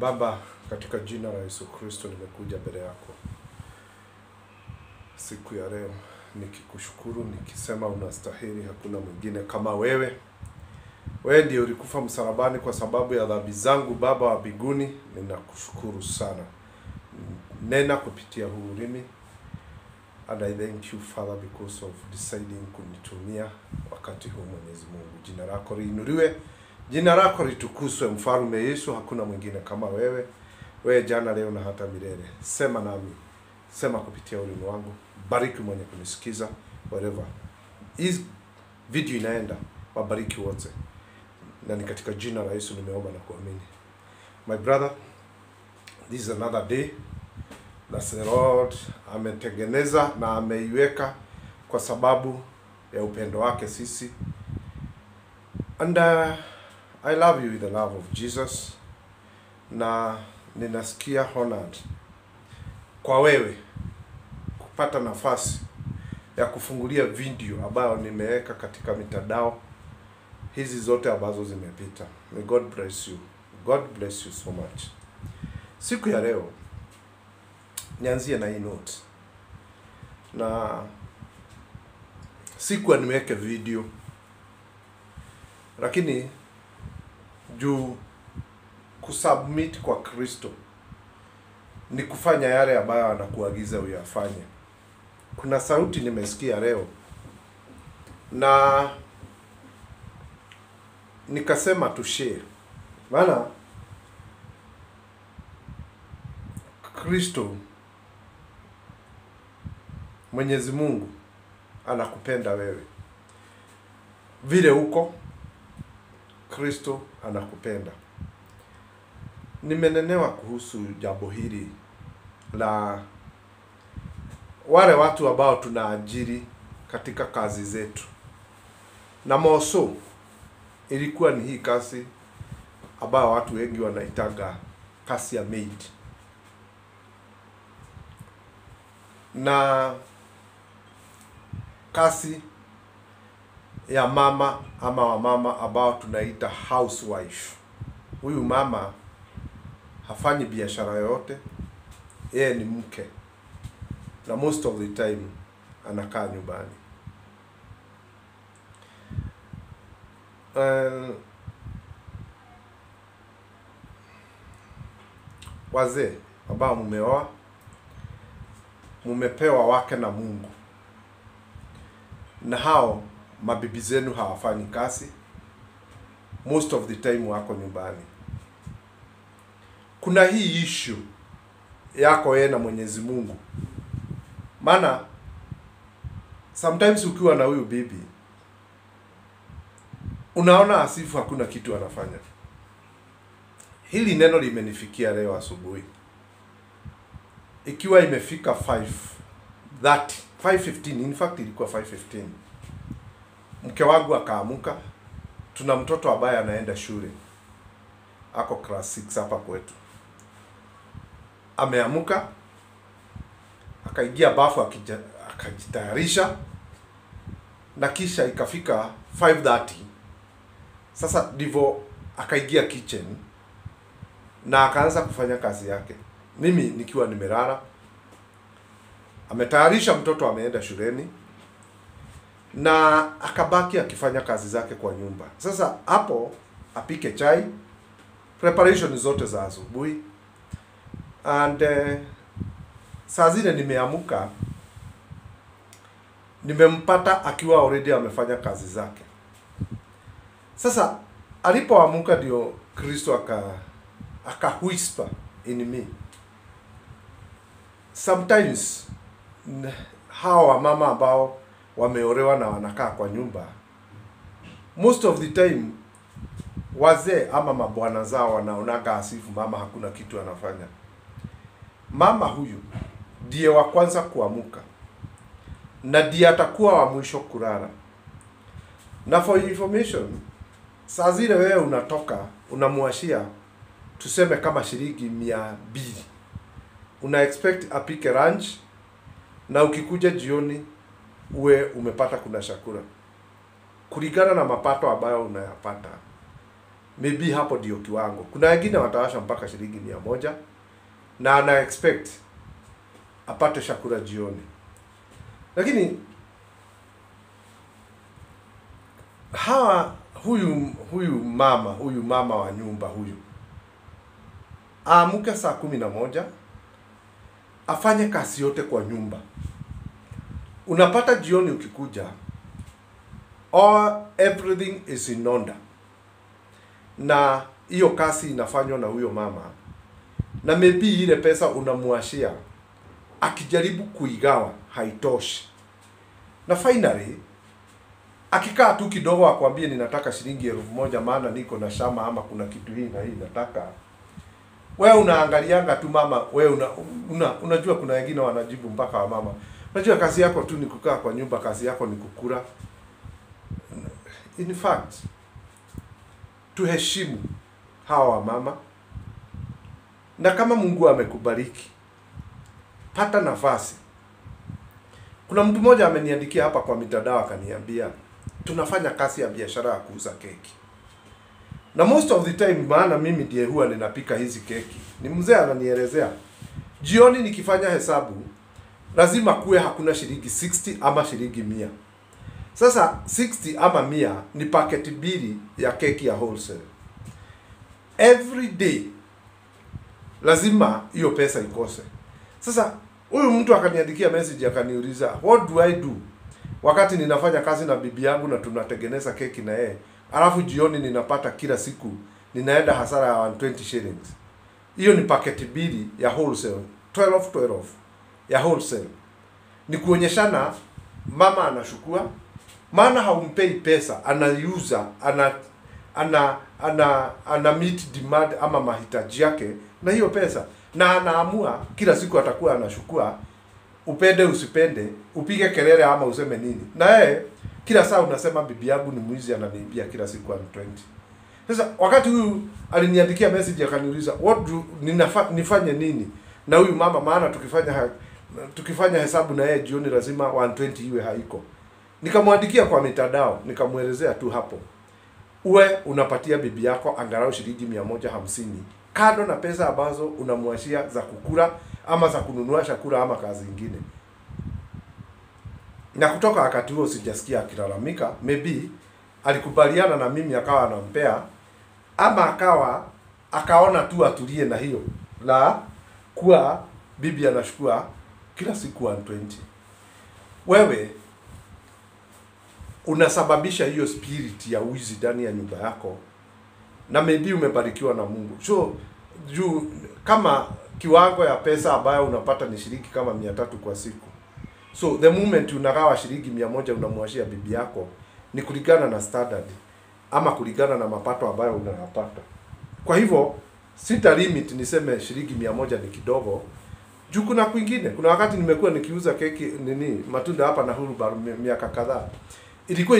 Baba, katika jina la Yesu Kristo nimekuja mbele yako siku ya leo nikikushukuru, nikisema unastahili, hakuna mwingine kama wewe. Wewe ndiye ulikufa msalabani kwa sababu ya dhambi zangu. Baba wa mbinguni, ninakushukuru sana. Nena kupitia huu ulimi, and I thank you Father because of deciding kunitumia wakati huu. Mwenyezi Mungu, jina lako liinuliwe, jina lako litukuzwe. Mfalme Yesu, hakuna mwingine kama wewe. Wewe jana, leo na hata milele. Sema nami, sema kupitia ulimi wangu. Bariki mwenye kunisikiza wherever hii video inaenda, wabariki wote, na ni katika jina la Yesu nimeomba na kuamini. My brother, this is another day that the Lord ametengeneza na ameiweka kwa sababu ya upendo wake sisi. And I love you with the love of Jesus, na ninasikia honored kwa wewe kupata nafasi ya kufungulia video ambayo nimeweka katika mitandao hizi zote ambazo zimepita. May God bless you. God bless you so much. Siku ya leo nianzie na hii note, na sikuwa niweke video, lakini juu kusubmit kwa Kristo ni kufanya yale ambayo anakuagiza uyafanye. Kuna sauti nimesikia leo na nikasema tu share, maana Kristo, Mwenyezi Mungu anakupenda wewe vile uko. Kristo anakupenda. Nimenenewa kuhusu jambo hili la wale watu ambao tunaajiri katika kazi zetu, na moso ilikuwa ni hii kazi ambao watu wengi wanaitaga kazi ya maid, na kazi ya mama ama wamama ambao tunaita housewife. Huyu mama hafanyi biashara yoyote, yeye ni mke, na most of the time anakaa nyumbani. Wazee ambao mumeoa, mumepewa wake na Mungu, na hao mabibi zenu hawafanyi kazi, most of the time wako nyumbani. Kuna hii issue yako yeye na Mwenyezi Mungu, maana sometimes ukiwa na huyu bibi unaona asifu hakuna kitu anafanya. Hili neno limenifikia leo asubuhi ikiwa imefika 5:15, in fact ilikuwa 5:15. Mke wangu akaamuka. Tuna mtoto ambaye anaenda shule, ako class 6 hapa kwetu. Ameamuka, akaingia bafu, akajitayarisha, na kisha ikafika 5:30. Sasa ndivyo akaingia kitchen na akaanza kufanya kazi yake, mimi nikiwa nimelala. Ametayarisha mtoto, ameenda shuleni, na akabaki akifanya kazi zake kwa nyumba. Sasa hapo apike chai, preparation zote za asubuhi, and saa zile nimeamuka, nimempata akiwa already amefanya kazi zake. Sasa alipoamuka ndio Kristo aka whisper in me. Sometimes hawa mama ambao wameolewa na wanakaa kwa nyumba, most of the time wazee ama mabwana zao wanaonaga asifu mama hakuna kitu anafanya. Mama huyu ndiye wa kwanza kuamuka na ndiye atakuwa wa mwisho kulala. Na for information, saa zile wewe unatoka unamuashia tuseme kama shilingi 200, una expect apike lunch, na ukikuja jioni uwe umepata kuna chakula kulingana na mapato ambayo unayapata. maybe hapo ndio kiwango. Kuna wengine watawasha mpaka shilingi 100 na ana expect apate chakula jioni. Lakini huyu mama wa nyumba huyu aamuke saa 11 afanye kazi yote kwa nyumba. Unapata jioni ukikuja, everything is in order. Na hiyo kazi inafanywa na huyo mama. Na maybe ile pesa unamuashia, akijaribu kuigawa haitoshi. Na finally akikaa tu kidogo akwambie ninataka shilingi 1000 maana niko na shamba ama kuna kitu hii na hii nataka. Wewe unaangalianga tu mama, wewe unajua kuna wengine wanajibu mpaka wa mama. Unajua kazi yako tu ni kukaa kwa nyumba, kazi yako ni kukula. In fact, tuheshimu hawa mama. Na kama Mungu amekubariki, pata nafasi. Kuna mtu mmoja ameniandikia hapa kwa mitandao akaniambia, tunafanya kazi ya biashara ya kuuza keki. Na most of the time, maana mimi ndiye huwa ninapika hizi keki, ni mzee ananielezea, jioni nikifanya hesabu lazima kuwe hakuna shilingi 60 ama shilingi 100. Sasa 60 ama 100 ni paketi 2 ya keki ya wholesale. Every day lazima hiyo pesa ikose. Sasa huyu mtu akaniandikia message akaniuliza, what do I do wakati ninafanya kazi na bibi yangu na tunatengeneza keki na yeye, alafu jioni ninapata kila siku ninaenda hasara ya 120 shillings. Hiyo ni paketi 2 ya wholesale, 12 ya wholesale. Ni kuonyeshana mama anashukua, maana haumpei pesa, anaiuza, ana meet demand ama mahitaji yake na hiyo pesa, na anaamua kila siku atakuwa anashukua, upende usipende, upige kelele ama useme nini. Na yeye kila saa unasema bibi yangu ni mwizi, ananiibia kila siku 120. Sasa wakati huyu aliniandikia message akaniuliza, nifanye nini na huyu mama, maana tukifanya hesabu na yeye jioni lazima 120 iwe haiko. Nikamwandikia kwa mitandao, nikamuelezea tu hapo, uwe unapatia bibi yako angalau shilingi 150 kando na pesa ambazo unamwashia za kukula ama za kununua chakula ama kazi nyingine. Na kutoka wakati huo sijasikia akilalamika. Maybe alikubaliana na mimi akawa anampea, ama akaona tu atulie na hiyo la kuwa bibi anachukua kila siku 120. Wewe unasababisha hiyo spirit ya wizi ndani ya nyumba yako, na maybe umebarikiwa na Mungu. So kama kiwango ya pesa ambayo unapata ni shilingi kama 300 kwa siku, so the moment unagawa shilingi 100 unamwashia bibi yako, ni kulingana na standard ama kulingana na mapato ambayo unayapata. Kwa hivyo sita limit niseme shilingi 100 ni kidogo. Juu kuna kwingine, kuna wakati nimekuwa nikiuza keki matunda hapa na Huru miaka kadhaa, ilikuwa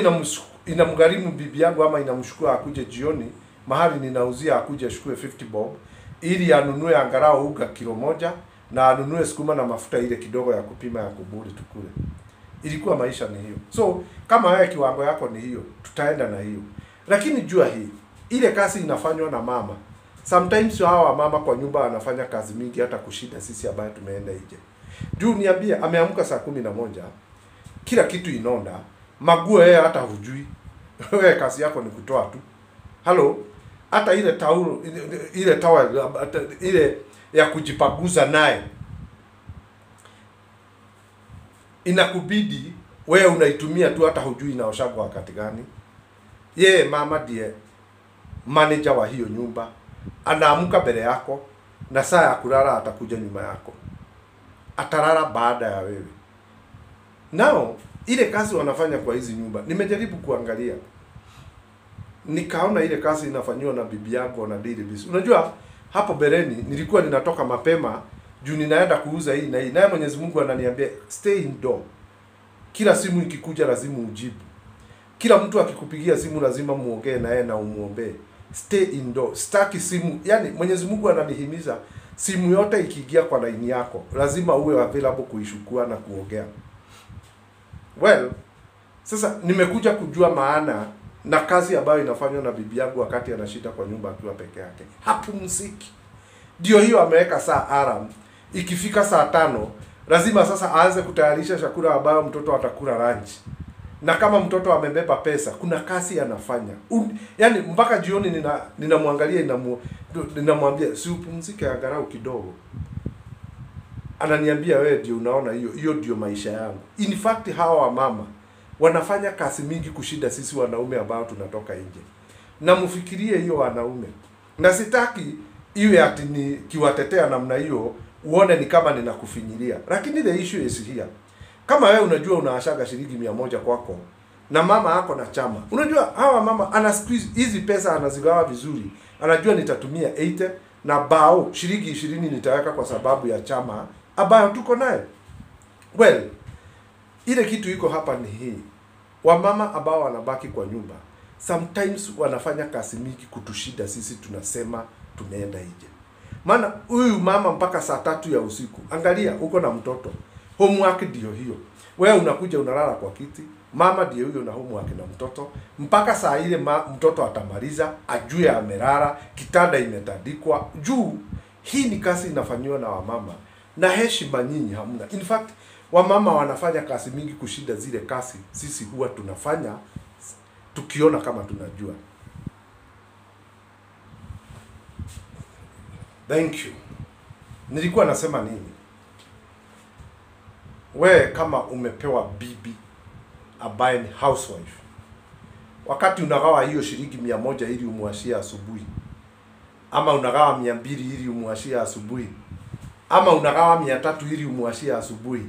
inamgharimu bibi yangu ama inamshukua akuje jioni mahali ninauzia, akuje ashukue 50 bob ili anunue angalau unga kilo 1 na anunue sukuma na mafuta ile kidogo ya kupima ya kuburi tukule. Ilikuwa maisha ni hiyo. So kama wewe kiwango yako ni hiyo, tutaenda na hiyo. Lakini jua hii, ile kazi inafanywa na mama. Sometimes hawa mama kwa nyumba anafanya kazi mingi hata kushinda sisi ambaye tumeenda nje. Juu niambie, ameamka saa 11, kila kitu inonda, maguo yeye hata hujui. Wewe kazi yako ni kutoa tu. Halo, hata ile taulo, ile towel, ile ya kujipaguza naye, inakubidi wewe unaitumia tu, hata hujui inaoshagwa wakati gani. Yeye mama ndiye manager wa hiyo nyumba, anaamka mbele yako, na saa ya kulala atakuja nyuma yako, atalala baada ya wewe. Nao ile kazi wanafanya kwa hizi nyumba, nimejaribu kuangalia, nikaona ile kazi inafanywa na bibi yangu na daily basis. Unajua hapo bereni nilikuwa ninatoka mapema juu ninaenda kuuza hii na hii, naye Mwenyezi Mungu ananiambia stay indoor. Kila simu ikikuja lazima ujibu, kila mtu akikupigia simu lazima muongee na yeye na umuombe. Stay indoor, staki simu. Yani Mwenyezi Mungu ananihimiza simu yote ikiingia kwa line yako lazima uwe available kuishukua na kuongea. Well, sasa nimekuja kujua maana na kazi ambayo inafanywa na bibi yangu wakati anashinda kwa nyumba akiwa peke yake. Hapumziki. Ndio hiyo ameweka saa alarm. Ikifika saa 5 lazima sasa aanze kutayarisha chakula ambayo mtoto atakula lunch. Na kama mtoto amebeba pesa, kuna kazi anafanya. Yaani mpaka jioni ninamwangalia ninamwambia si upumzike angalau kidogo. Ananiambia wewe ndio unaona hiyo ndio maisha yangu. In fact hawa wamama wanafanya kazi mingi kushinda sisi wanaume ambao tunatoka nje. Na mfikirie hiyo wanaume. Na sitaki iwe ati ni kiwatetea namna hiyo uone ni kama ninakufinyilia. Lakini the issue is here. Kama wewe unajua unaashaga shilingi 100 kwako na mama yako na chama. Unajua hawa mama ana squeeze hizi pesa anazigawa vizuri. Anajua nitatumia 80 na bao shilingi 20 nitaweka kwa sababu ya chama ambayo tuko nayo. Well, ile kitu iko hapa ni hii. Wamama ambao wanabaki kwa nyumba sometimes wanafanya kazi mingi kutushida sisi tunasema tumeenda nje. Maana huyu mama mpaka saa 3 ya usiku. Angalia uko na mtoto. Homework ndio hiyo. Wewe unakuja unalala kwa kiti. Mama ndio huyo na homework na mtoto. Mpaka saa ile mtoto atamaliza, ajue amelala, kitanda imetandikwa. Juu hii ni kazi inafanywa na wamama. Na heshima nyinyi hamna. In fact, wamama wanafanya kazi mingi kushinda zile kazi sisi huwa tunafanya tukiona kama tunajua. Thank you. Nilikuwa nasema nini? We kama umepewa bibi ambaye ni housewife, wakati unagawa hiyo shilingi 100 ili umwashie asubuhi, ama unagawa 200 ili umwashie asubuhi, ama unagawa 300 ili umwashie asubuhi,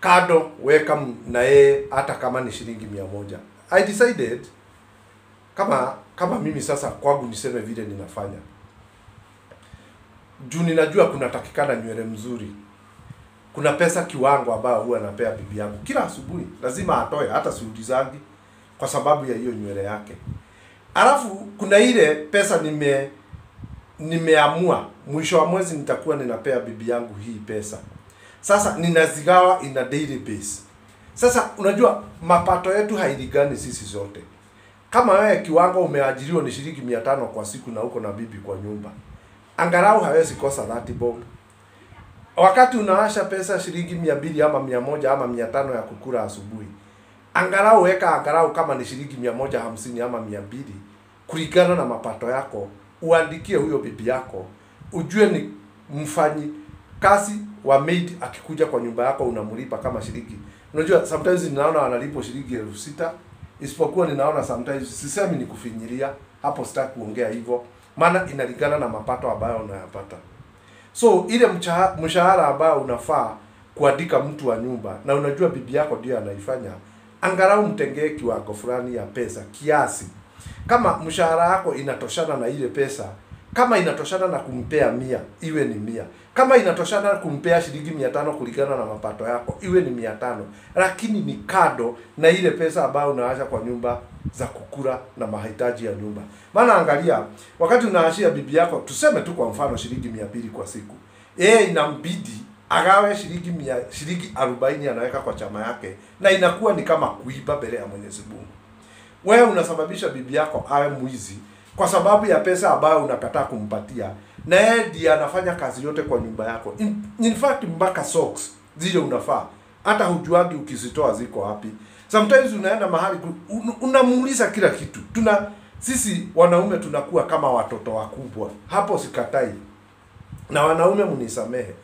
kado weka na yeye hata kama ni shilingi 100. I decided kama mimi sasa kwangu niseme vile ninafanya. Juu ninajua kuna takikana nywele mzuri. Kuna pesa kiwango ambayo huwa napea bibi yangu kila asubuhi. Lazima atoe hata sudi zangi kwa sababu ya hiyo nywele yake. Alafu kuna ile pesa nimeamua mwisho wa mwezi nitakuwa ninapea bibi yangu hii pesa. Sasa ninazigawa in a daily base. Sasa unajua mapato yetu hailingani sisi zote. Kama wewe kiwango umeajiriwa ni shilingi 500 kwa siku na uko na bibi kwa nyumba, angalau hawezi kosa 30 bob. Wakati unaasha pesa shilingi 200 ama 100 ama 500 ya kukula asubuhi, angalau weka angalau kama ni shilingi 150 ama 200 kulingana na mapato yako, uandikie huyo bibi yako, ujue ni mfanyi kazi wa maid akikuja kwa nyumba yako unamlipa kama shilingi. Unajua sometimes ninaona wanalipo shilingi 6,000, isipokuwa ninaona sometimes, sisemi ni kufinyilia, hapo sitaki kuongea hivyo, maana inalingana na mapato ambayo unayapata. So ile mshahara ambao unafaa kuandika mtu wa nyumba na unajua bibi yako ndio anaifanya, angalau mtengee kiwango fulani ya pesa kiasi. Kama mshahara yako inatoshana na ile pesa, kama inatoshana na kumpea 100, iwe ni 100. Kama inatoshana kumpea shilingi 500 kulingana na mapato yako, iwe ni 500. Lakini ni kado na ile pesa ambayo unaacha kwa nyumba za kukula na mahitaji ya nyumba. Maana angalia, wakati unaashia bibi yako, tuseme tu kwa mfano shilingi 200 kwa siku, inambidi agawe shilingi 40 anaweka kwa chama yake, na inakuwa ni kama kuiba mbele ya Mwenyezi Mungu. Wewe unasababisha bibi yako awe mwizi kwa sababu ya pesa ambayo unakataa kumpatia, na yeye ndiye anafanya kazi yote kwa nyumba yako. In fact mpaka socks zile unafaa hata hujuagi ukizitoa ziko wapi. Sometimes unaenda mahali unamuuliza kila kitu. Sisi wanaume tunakuwa kama watoto wakubwa. Hapo sikatai. Na wanaume mnisamehe.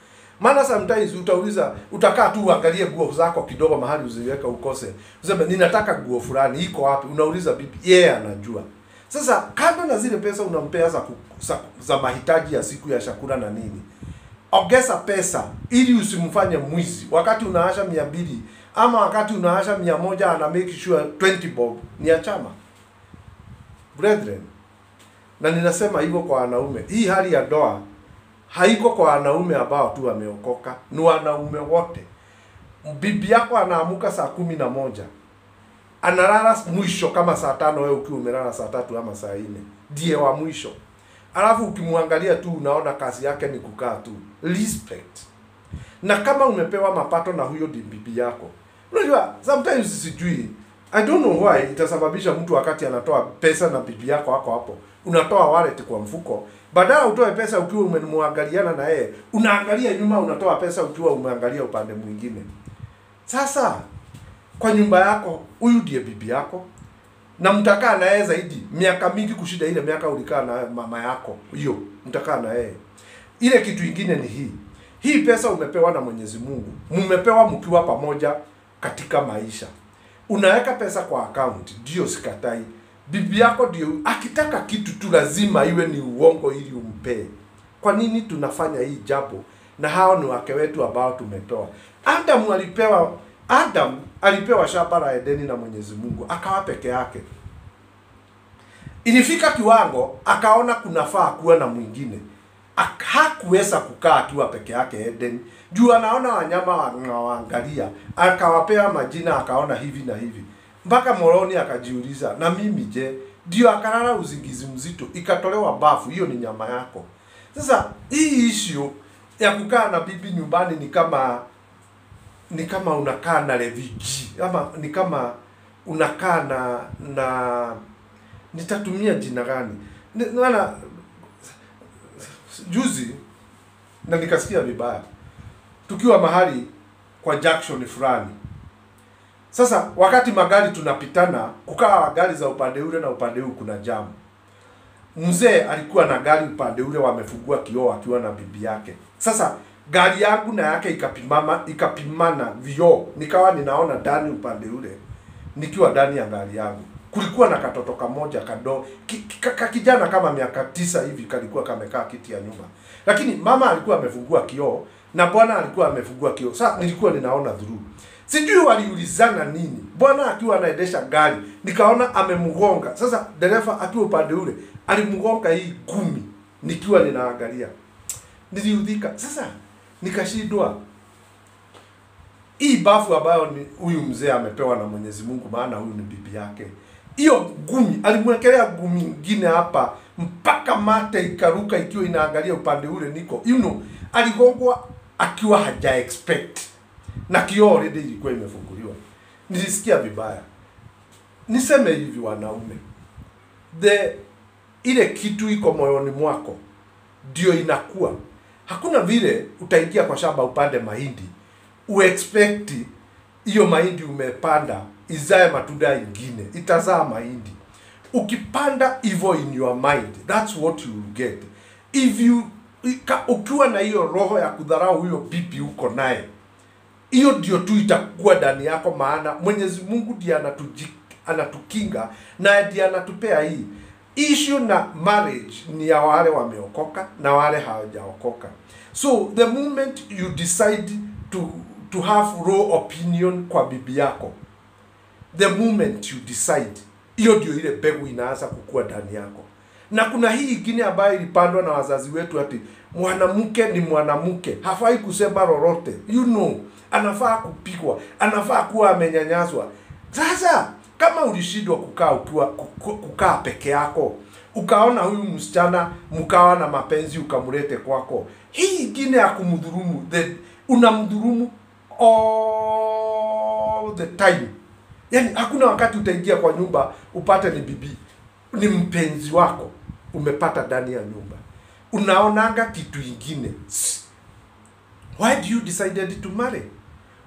Maana sometimes utauliza, utakaa tu uangalie nguo zako kidogo mahali uziweka ukose. Useme ninataka nguo fulani, iko wapi? Unauliza bibi, yeye anajua. Sasa kando na zile pesa unampea za mahitaji ya siku ya chakula na nini, ongeza pesa ili usimfanye mwizi. Wakati unaasha 200 ama wakati unaasha 100, ana make sure 20 bob ni ya chama. Brethren, na ninasema hivyo kwa wanaume. Hii hali ya doa haiko kwa wanaume ambao tu wameokoka, ni wanaume wote. Bibi yako anaamuka saa 11, analala mwisho kama saa 5, wewe ukiwa umelala saa 3 ama saa 4, ndiye wa mwisho. Alafu ukimwangalia tu unaona kazi yake ni kukaa tu. Respect. Na kama umepewa mapato na huyo bibi yako, unajua sometimes sijui I don't know why itasababisha mtu wakati anatoa pesa na bibi yako hapo. Unatoa wallet kwa mfuko. Badala utoe pesa ukiwa umemwangaliana na yeye, unaangalia nyuma unatoa pesa ukiwa umeangalia upande mwingine. Sasa kwa nyumba yako, huyu ndiye bibi yako na mtakaa na yeye zaidi miaka mingi kushida ile miaka ulikaa na mama yako. Hiyo mtakaa na yeye. Ile kitu kingine ni hii. Hii pesa umepewa na Mwenyezi Mungu. Mmepewa mkiwa pamoja katika maisha. Unaweka pesa kwa account, ndio sikatai. Bibi yako ndio akitaka kitu tu lazima iwe ni uongo ili umpe. Kwa nini tunafanya hii jambo? Na hao ni wake wetu ambao tumetoa. Adam alipewa shamba la Edeni na Mwenyezi Mungu, akawa peke yake. Ilifika kiwango akaona kunafaa kuwa na mwingine. Hakuweza kukaa akiwa peke yake Eden. Juu anaona wanyama wanaangalia, akawapea majina, akaona hivi na hivi. Mpaka moroni akajiuliza, na mimi je? Ndio akalala uzingizi mzito, ikatolewa bafu, hiyo ni nyama yako. Sasa hii issue ya kukaa na bibi nyumbani ni kama unakaa na Leviji, ama ni kama unakaa na nitatumia jina gani? Maana juzi na nikasikia vibaya. Tukiwa mahali kwa junction fulani. Sasa wakati magari tunapitana, kukaa gari za upande ule na upande huu kuna jam. Mzee alikuwa na gari upande ule wamefungua kioo akiwa na bibi yake. Sasa gari yangu na yake ikapimana vioo. Nikawa ninaona ndani upande ule nikiwa ndani ya gari yangu. Kulikuwa na katoto kamoja kadogo, kijana kama miaka 9 hivi kalikuwa kamekaa kiti ya nyuma. Lakini mama alikuwa amefungua kioo na bwana alikuwa amefungua kioo. Sasa nilikuwa ninaona through. Sijui waliulizana nini. Bwana akiwa anaendesha gari, nikaona amemgonga. Sasa dereva akiwa upande ule, alimgonga hii gumi nikiwa ninaangalia. Niliudhika. Sasa nikashindwa. Hii bafu ambayo ni huyu mzee amepewa na Mwenyezi Mungu, maana huyu ni bibi yake. Hiyo gumi alimwekelea gumi nyingine hapa mpaka mate ikaruka ikiwa inaangalia upande ule niko. Aligongwa akiwa haja expect. Na kioo already ilikuwa imefunguliwa. Nilisikia vibaya. Niseme hivi wanaume. Ile kitu iko moyoni mwako ndio inakuwa. Hakuna vile utaingia kwa shamba upande mahindi uexpect hiyo mahindi umepanda izae matunda ingine, itazaa mahindi. Ukipanda hivyo in your mind, that's what you will get. Ukiwa na hiyo roho ya kudharau huyo bibi uko naye, hiyo ndio tu itakuwa ndani yako, maana Mwenyezi Mungu ndiye anatukinga na ndiye anatupea hii. Issue na marriage ni ya wale wameokoka na wale hawajaokoka. So the moment you decide to have raw opinion kwa bibi yako, the moment you decide, hiyo ndio ile mbegu inaanza kukua ndani yako. Na kuna hii ingine ambayo ilipandwa na wazazi wetu ati mwanamke ni mwanamke, hafai kusema lolote. Anafaa kupigwa, anafaa kuwa amenyanyaswa. Sasa kama ulishindwa kukaa peke yako, ukaona huyu msichana mkawa na mapenzi ukamlete kwako, hii ingine ya kumdhulumu, unamdhulumu all the time. Yaani hakuna wakati utaingia kwa nyumba upate ni mpenzi wako umepata ndani ya nyumba. Unaonanga kitu ingine. Why do you decided to marry?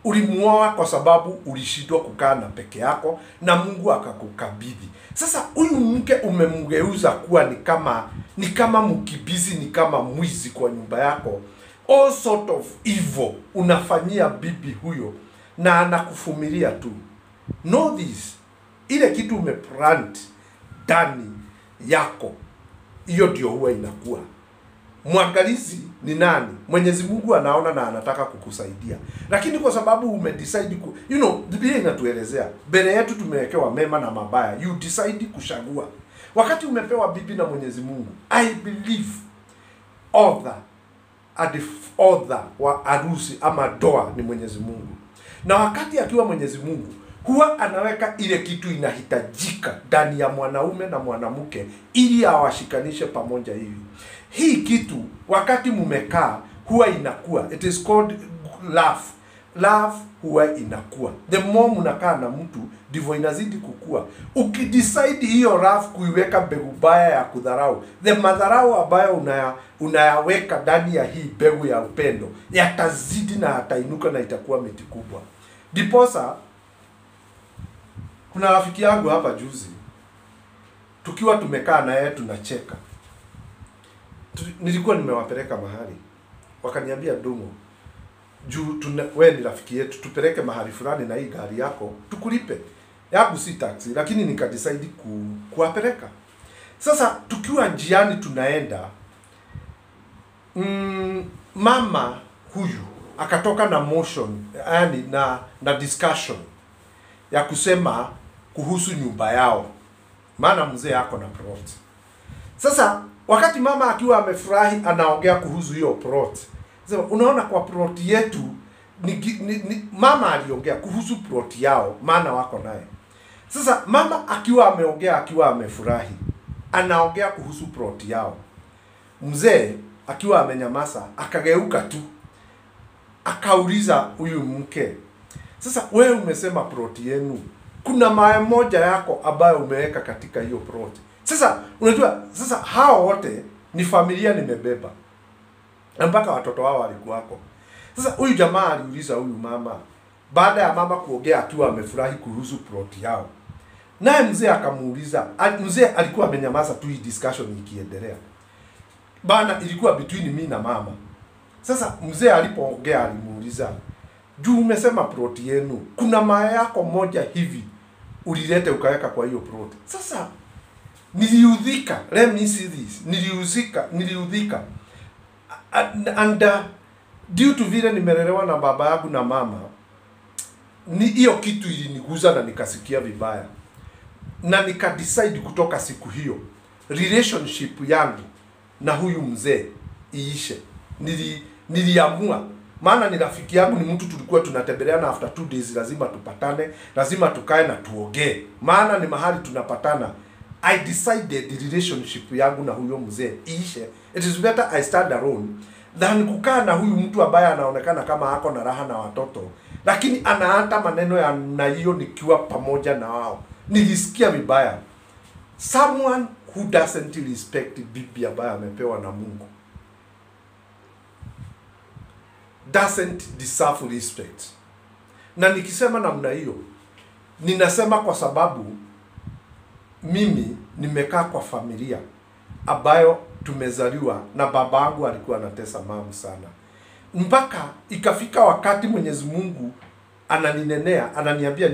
Ulimuoa kwa sababu ulishindwa kukaa na peke yako na Mungu akakukabidhi. Sasa huyu mke umemgeuza kuwa ni kama mkibizi, ni kama mwizi kwa nyumba yako. All sort of evil unafanyia bibi huyo na anakufumilia tu. Know this. Ile kitu umeplant ndani yako, hiyo ndio huwa inakuwa. Mwangalizi ni nani? Mwenyezi Mungu anaona na anataka kukusaidia. Lakini kwa sababu umedecide Biblia inatuelezea, mbele yetu tumewekewa mema na mabaya. You decide kuchagua. Wakati umepewa bibi na Mwenyezi Mungu, I believe author wa arusi ama doa ni Mwenyezi Mungu. Na wakati akiwa Mwenyezi Mungu, huwa anaweka ile kitu inahitajika ndani ya mwanaume na mwanamke ili awashikanishe pamoja hivi. Hii kitu wakati mumekaa huwa inakuwa, it is called love. love huwa inakuwa. The more mnakaa na mtu ndivyo inazidi kukua. Ukidecide hiyo love kuiweka mbegu baya ya kudharau, the madharau ambayo unayaweka ndani ya hii mbegu ya upendo yatazidi na yatainuka na itakuwa miti kubwa. Diposa kuna rafiki yangu hapa juzi, tukiwa tumekaa na yeye tunacheka. Nilikuwa nimewapeleka mahali. Wakaniambia, Ndumo, juu wewe ni rafiki yetu, tupeleke mahali fulani na hii gari yako tukulipe. Yangu si taxi, lakini nikadecide kuwapeleka. Sasa tukiwa njiani tunaenda, mama huyu akatoka na motion, yani na discussion ya kusema kuhusu nyumba yao, maana mzee ako na plot. Sasa wakati mama akiwa amefurahi anaongea kuhusu hiyo plot, sasa unaona kwa plot yetu mama aliongea kuhusu plot yao, maana wako naye. Sasa mama akiwa ameongea akiwa amefurahi anaongea kuhusu plot yao, mzee akiwa amenyamaza akageuka tu akauliza huyu mke, sasa wewe umesema plot yenu, kuna mawe moja yako ambayo umeweka katika hiyo plot. Sasa unajua, sasa hao wote ni familia nimebeba, mpaka watoto wao walikuwako. Sasa huyu jamaa aliuliza huyu mama, baada ya mama kuongea akiwa amefurahi kuhusu plot yao, naye mzee akamuuliza. Mzee alikuwa amenyamaza tu, hii discussion ikiendelea bana, ilikuwa between mimi na mama. Sasa mzee alipoongea alimuuliza, juu umesema plot yenu kuna mawe yako moja hivi ulilete ukaweka kwa hiyo plot. Sasa niliudhika, let me see this, niliudhika and due to vile nimelelewa na baba yangu na mama, ni hiyo kitu iliniguza na nikasikia vibaya, na nikadecide kutoka siku hiyo relationship yangu na huyu mzee iishe. Niliamua, maana ni rafiki yangu, ni mtu tulikuwa tunatembeleana after 2 days, lazima tupatane, lazima tukae na tuongee, maana ni mahali tunapatana. I decided the relationship yangu na huyo mzee iishe. It is better I stand alone than kukaa na huyu mtu ambaye anaonekana kama hako na raha na watoto, lakini anaata maneno ya na hiyo nikiwa pamoja na wao. Nilisikia vibaya. Someone who doesn't respect bibi ambaye amepewa na Mungu doesn't deserve respect. Na nikisema namna hiyo, ninasema kwa sababu mimi nimekaa kwa familia ambayo tumezaliwa na babangu alikuwa anatesa mama sana, mpaka ikafika wakati Mwenyezi Mungu ananinenea, ananiambia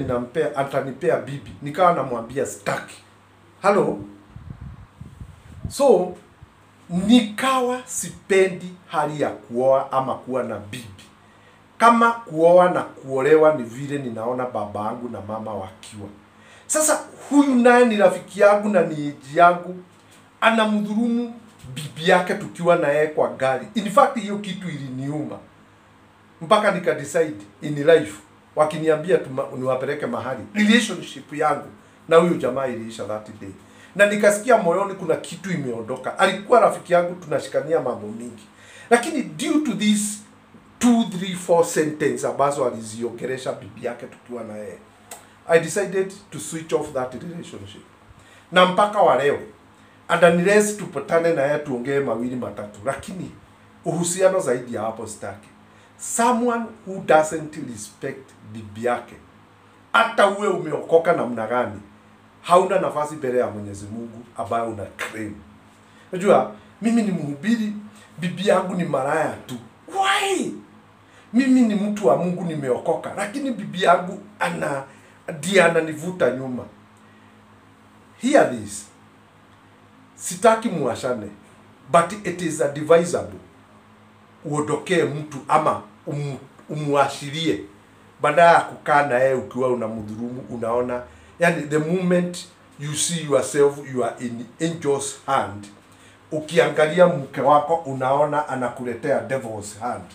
atanipea bibi, nikawa namwambia sitaki. Hello. So nikawa sipendi hali ya kuoa ama kuwa na bibi. Kama kuoa na kuolewa ni vile ninaona babangu na mama wakiwa. Sasa huyu naye ni rafiki yangu na ni eji yangu, anamdhulumu bibi yake tukiwa na yeye kwa gari. In fact hiyo kitu iliniuma, mpaka nikadecide in life, wakiniambia niwapeleke mahali, relationship yangu na huyu jamaa iliisha that day. Na nikasikia moyoni kuna kitu imeondoka. Alikuwa rafiki yangu, tunashikania mambo mingi, lakini due to this 2, 3, 4 sentence ambazo aliziongelesha bibi yake tukiwa na yeye, I decided to switch off that relationship. Na mpaka wa leo unless tupatane na yeye tuongee mawili matatu, lakini uhusiano zaidi ya hapo sitaki. Someone who doesn't respect bibi yake, hata uwe umeokoka namna gani, hauna nafasi mbele ya Mwenyezi Mungu ambaye una claim. Unajua mimi ni mhubiri, bibi yangu ni maraya tu. Why? Mimi ni mtu wa Mungu, nimeokoka, lakini bibi yangu ananivuta nyuma. Hear this. Sitaki muashane, but it is advisable uondokee mtu ama umuashirie, badala ya kukaa na yeye ukiwa unamdhulumu. Unaona, yani the moment you see yourself you are in angel's hand, ukiangalia mke wako unaona anakuletea devil's hand.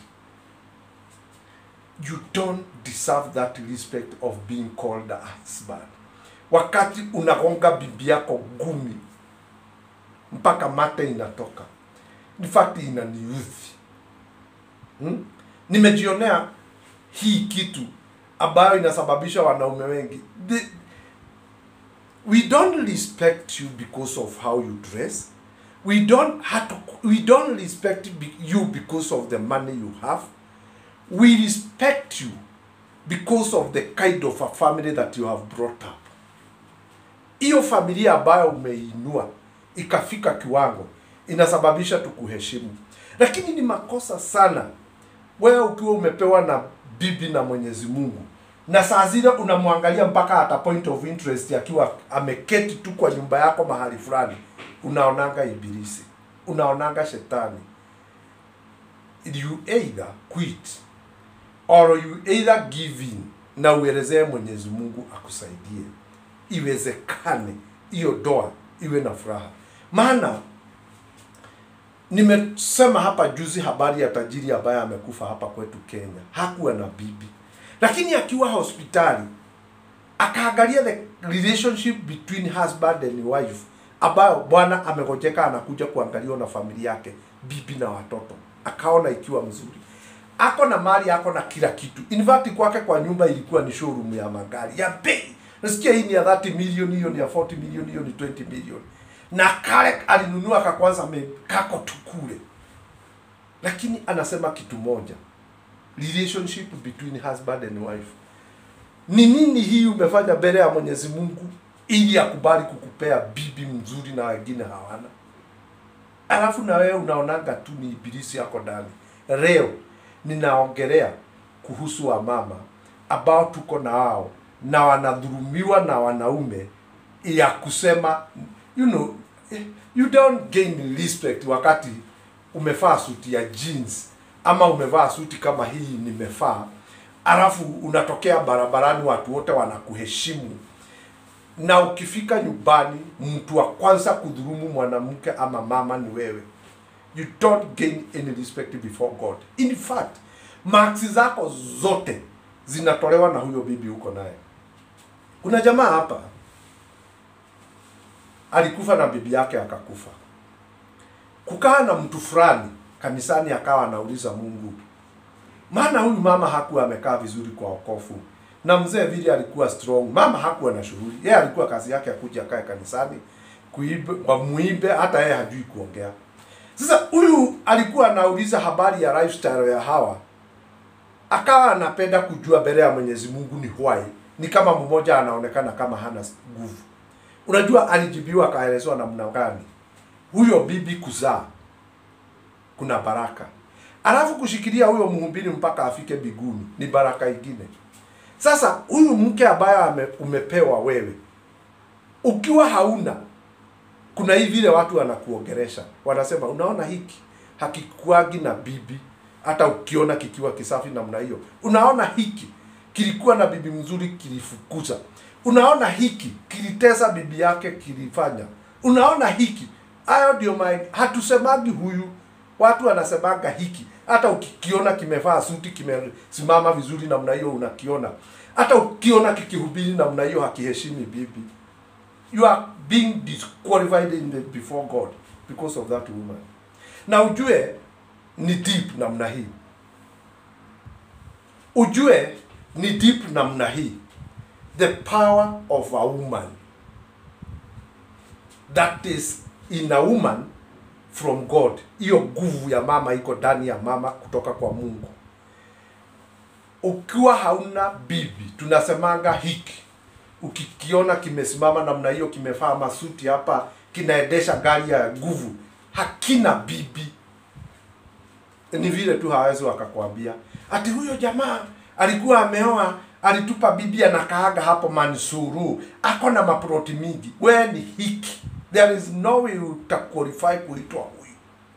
You don't deserve that respect of being called a husband. Wakati unagonga bibi yako gumi mpaka mate inatoka, in fact inaniudhi. Nimejionea hii kitu ambayo inasababisha wanaume wengi. We don't respect you because of how you dress. We don't respect you because of the money you have. We respect you because of the kind of a family that you have brought up. Hiyo familia ambayo umeinua ikafika kiwango inasababisha tukuheshimu. Lakini ni makosa sana wewe ukiwa umepewa na bibi na Mwenyezi Mungu, na saa zile unamwangalia mpaka at a point of interest akiwa ameketi tu kwa nyumba yako mahali fulani, unaonanga ibilisi, unaonanga shetani. You either quit or you either give in na uelezee Mwenyezi Mungu akusaidie iwezekane hiyo doa iwe na furaha. Maana nimesema hapa juzi habari ya tajiri ambaye amekufa hapa kwetu Kenya. Hakuwa na bibi, lakini akiwa hospitali akaangalia the relationship between husband and wife, ambayo bwana amegojeka anakuja kuangaliwa na familia yake, bibi na watoto. Akaona ikiwa mzuri, ako na mali, ako na kila kitu. In fact kwake kwa nyumba ilikuwa ni showroom ya magari ya bei. Nasikia hii ni ya 30 million, hiyo ni ya 40 million, hiyo ni 20 million. Na kale alinunua kakwanza kako tukule. Lakini anasema kitu moja, relationship between husband and wife. Ni nini hii umefanya mbele ya Mwenyezi Mungu ili akubali kukupea bibi mzuri na wengine hawana? Alafu na wewe unaonanga tu ni ibilisi yako ndani. Leo ninaongelea kuhusu wa mama ambao tuko na wao na wanadhulumiwa na wanaume, ya kusema you don't gain respect wakati umevaa suti ya jeans ama umevaa suti kama hii nimevaa, alafu unatokea barabarani watu wote wanakuheshimu, na ukifika nyumbani mtu wa kwanza kudhulumu mwanamke ama mama ni wewe. You don't gain any respect before God. In fact, marks zako zote zinatolewa na huyo bibi uko naye. Kuna jamaa hapa alikufa na bibi yake akakufa. Kukaa na mtu fulani kanisani akawa anauliza Mungu, maana huyu mama hakuwa amekaa vizuri kwa wokovu, na mzee vile alikuwa strong, mama hakuwa na shughuli. Yeye alikuwa kazi yake akuja akae kanisani kuibe, kwa muimbe, hata yeye hajui kuongea. Sasa huyu alikuwa anauliza habari ya lifestyle ya hawa, akawa anapenda kujua mbele ya Mwenyezi Mungu ni why. Ni kama mmoja anaonekana kama hana nguvu. Unajua alijibiwa akaelezwa namna gani huyo bibi kuzaa kuna baraka, alafu kushikilia huyo mhubiri mpaka afike mbinguni ni baraka ingine. Sasa huyu mke ambaye umepewa wewe ukiwa hauna, kuna hivi vile watu wanakuongelesha, wanasema unaona hiki hakikuagi na bibi, hata ukiona kikiwa kisafi namna hiyo. Unaona hiki kilikuwa na bibi mzuri kilifukuza. Unaona hiki kilitesa bibi yake kilifanya. Unaona hiki. Hayo ndio hatusemagi huyu, watu wanasemanga hiki. Hata ukikiona kimevaa suti kimesimama vizuri namna hiyo unakiona. Hata ukiona kikihubiri namna hiyo hakiheshimi bibi. You are being disqualified before God because of that woman. Na ujue ni deep namna hii. Ujue ni deep namna hii. The power of a woman that is in a woman from God. Hiyo nguvu ya mama iko ndani ya mama kutoka kwa Mungu. Ukiwa hauna bibi, tunasemanga hiki. Ukikiona kimesimama namna hiyo, kimevaa masuti hapa, kinaendesha gari ya nguvu, hakina bibi. Ni vile tu hawezi wakakwambia ati huyo jamaa alikuwa ameoa, alitupa bibi anakaaga hapo Mansuru, ako na maproti mingi. Wewe ni hiki. There is no way utaqualify kuitwa huyu.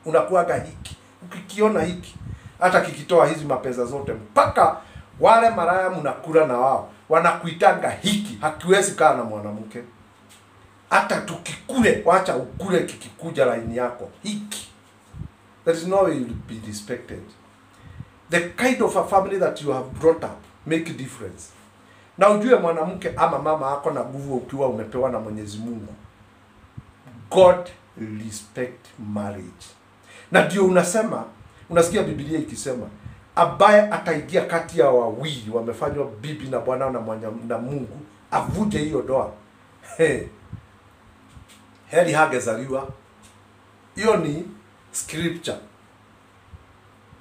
Unakuaga hiki. Ukikiona hiki, hata kikitoa hizi mapesa zote, mpaka wale maraya mnakula na wao wanakuitanga hiki, hakiwezi kaa na mwanamke. Hata tukikule, wacha ukule kikikuja laini yako hiki. There is no way you will be respected. The kind of a family that you have brought up make a difference. Na ujue mwanamke ama mama ako na nguvu ukiwa umepewa na Mwenyezi Mungu. God respect marriage. Na ndio unasikia Biblia ikisema ambaye ataingia kati ya wawili wamefanywa bibi na bwana na Mungu, avuje hiyo ndoa. Heri hangezaliwa. Hiyo ni scripture.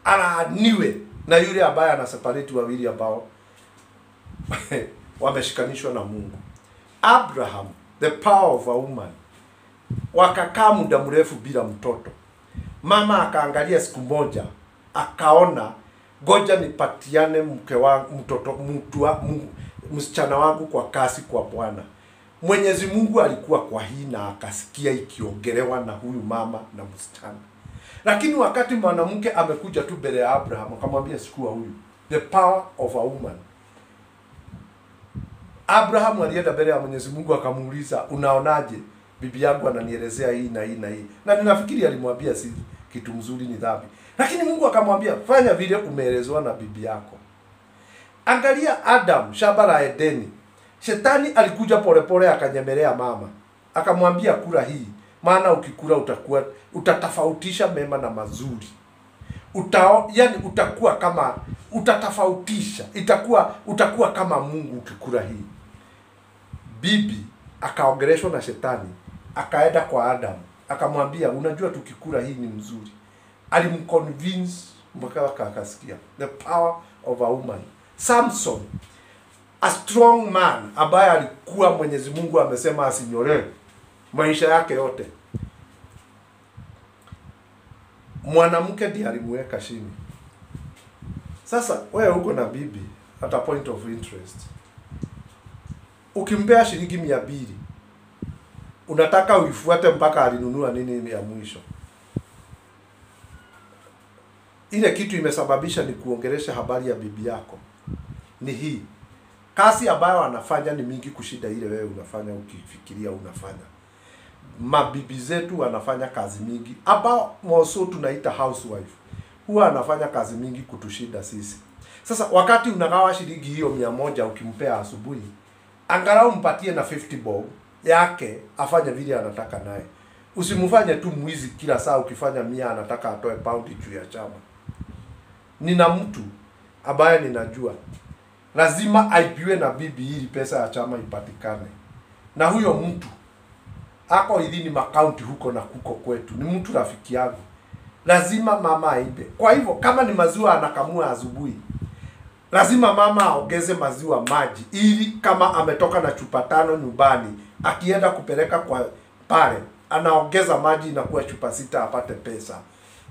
Alaaniwe na yule ambaye ana separate wawili ambao wameshikanishwa na Mungu. Abraham, the power of a woman, wakakaa muda mrefu bila mtoto. Mama akaangalia siku moja, akaona ngoja nipatiane msichana wangu kwa kasi kwa Bwana. Mwenyezi Mungu alikuwa kwa hii na akasikia ikiongelewa na huyu mama na msichana. Lakini wakati mwanamke amekuja tu mbele ya Abraham, akamwambia sikuwa huyu. The power of a woman. Abraham alienda mbele ya Mwenyezi Mungu akamuuliza, unaonaje? Bibi yangu ananielezea hii na hii na hii. Na ninafikiri alimwambia si kitu mzuri, ni dhambi. Lakini Mungu akamwambia, fanya vile umeelezwa na bibi yako. Angalia Adam, shamba la Edeni. Shetani alikuja polepole akanyemelea mama. Akamwambia kula hii, maana ukikula utatofautisha mema na mazuri. Utakuwa kama utatofautisha. Utakuwa kama Mungu ukikula hii. Bibi akaongeleshwa na shetani, akaenda kwa Adam, akamwambia unajua tukikula hii ni mzuri. Alimconvince mpaka akasikia. The power of a woman. Samson, a strong man ambaye alikuwa Mwenyezi Mungu amesema asinyolewe maisha yake yote. Mwanamke ndiye alimweka chini. Sasa wewe uko na bibi at a point of interest. Ukimpea shilingi 200, unataka uifuate mpaka alinunua nini ya mwisho. Ile kitu imesababisha ni kuongelesha habari ya bibi yako. Ni hii. Kazi ambayo anafanya ni mingi kushida ile wewe unafanya ukifikiria unafanya. Mabibi zetu wanafanya kazi mingi. Ambao mwaso tunaita housewife. Huwa anafanya kazi mingi kutushida sisi. Sasa wakati unagawa shilingi hiyo 100 ukimpea asubuhi, angalau mpatie na 50 bob yake afanye vile anataka naye. Usimfanye tu mwizi kila saa ukifanya 100 anataka atoe paundi juu ya chama. Nina mtu ambaye ninajua lazima aibiwe na bibi ili pesa ya chama ipatikane. Na huyo mtu ako idhini makaunti huko na kuko kwetu. Ni mtu rafiki yangu. Lazima mama aibe. Kwa hivyo kama ni maziwa anakamua asubuhi, lazima mama aongeze maziwa maji ili kama ametoka na chupa 5 nyumbani, akienda kupeleka kwa pale, anaongeza maji na kuwa chupa 6 apate pesa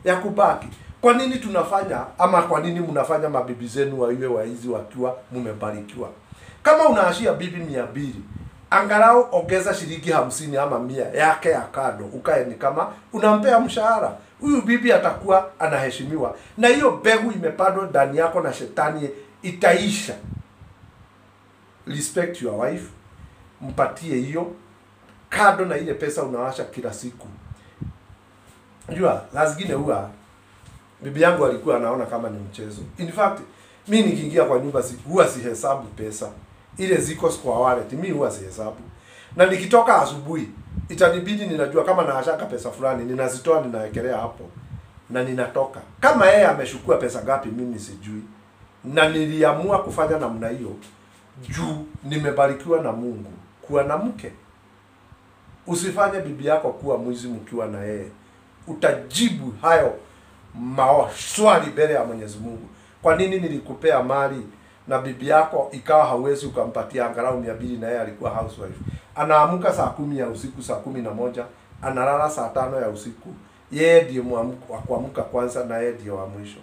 ya kubaki. Kwa nini tunafanya ama kwa nini mnafanya mabibi zenu waiwe waizi wakiwa mmebarikiwa? Kama unaashia bibi 200, angalau ongeza shilingi 50 ama 100 yake ya kado, ukae ni kama unampea mshahara. Huyu bibi atakuwa anaheshimiwa. Na hiyo mbegu imepandwa ndani yako na shetani itaisha. Respect your wife. Mpatie hiyo kado na ile pesa unawasha kila siku. Unajua, lazingine bibi yangu alikuwa anaona kama ni mchezo. In fact, mimi nikiingia kwa nyumba huwa sihesabu pesa. Ile ziko kwa wallet, mimi huwa sihesabu. Na nikitoka asubuhi, itanibidi ninajua kama naashaka pesa fulani, ninazitoa ninawekelea hapo na ninatoka. Kama yeye ameshukua pesa ngapi mimi sijui. Na niliamua kufanya namna hiyo juu nimebarikiwa na Mungu kuwa na mke. Usifanye bibi yako kuwa mwizi mkiwa na yeye. Utajibu hayo maswali mbele ya Mwenyezi Mungu. Kwa nini nilikupea mali na bibi yako ikawa hauwezi ukampatia angalau 200 na yeye alikuwa housewife? Anaamka saa 10 ya usiku, saa 11, analala saa 5 ya usiku. Yeye ndiye kuamka kwanza na yeye ndiye wa mwisho.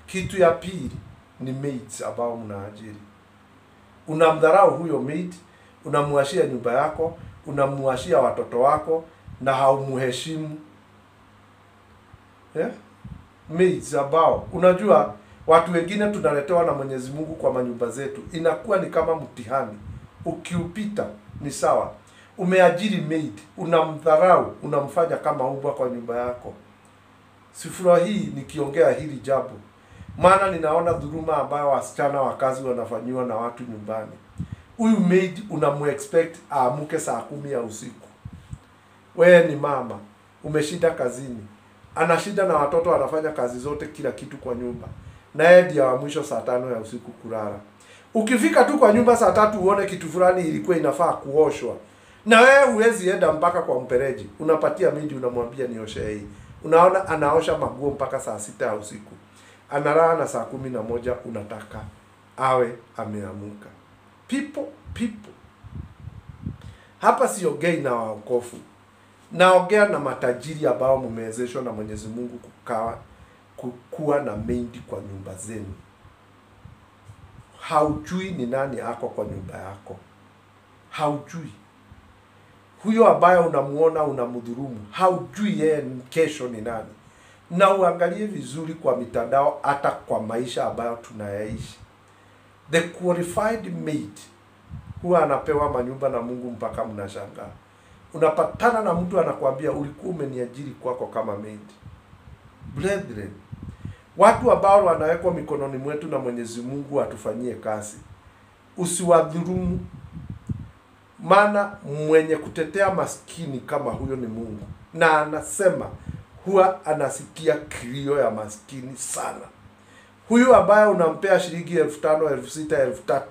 Kitu ya pili ni maids ambao mnaajiri. Unamdharau huyo maid, unamuashia nyumba yako, unamuashia watoto wako na haumuheshimu. Maids ambao unajua watu wengine tunaletewa na Mwenyezi Mungu kwa manyumba zetu, inakuwa ni kama mtihani. Ukiupita ni sawa. Umeajiri maid, unamdharau, unamfanya kama mbwa kwa nyumba yako. Sifurahii nikiongea hili jambo. Maana ninaona dhuluma ambayo wasichana wa kazi wanafanywa na watu nyumbani. Huyu maid unamuexpect aamke saa 10 ya usiku. Wewe ni mama, umeshinda kazini. Anashinda na watoto, anafanya kazi zote, kila kitu kwa nyumba. na yeye ndiye wa mwisho saa 5 ya usiku kulala. Ukifika tu kwa nyumba saa 3 uone kitu fulani ilikuwa inafaa kuoshwa, na wewe huwezi enda mpaka kwa mpereji, unapatia mindi unamwambia nioshe hii. Unaona anaosha maguo mpaka saa 6 ya usiku. Analala na saa 11 unataka awe ameamuka. People. Hapa siongei na waokofu. Naongea na matajiri ambao mmewezeshwa na Mwenyezi Mungu kuwa na mindi kwa nyumba zenu. Haujui ni nani ako kwa nyumba yako. Haujui. Huyo ambaye unamuona unamdhulumu, haujui yeye kesho ni nani. Na uangalie vizuri kwa mitandao, hata kwa maisha ambayo tunayaishi. The qualified maid huwa anapewa manyumba na Mungu mpaka mnashangaa. Unapatana na mtu anakuambia ulikuwa umeniajiri kwako kama maid. Brethren, watu ambao wanawekwa mikononi mwetu na Mwenyezi Mungu atufanyie kazi, usiwadhulumu. Maana mwenye kutetea maskini kama huyo ni Mungu, na anasema huwa anasikia kilio ya maskini sana. Huyo ambaye unampea shilingi 5,000, 6,000, 3,000,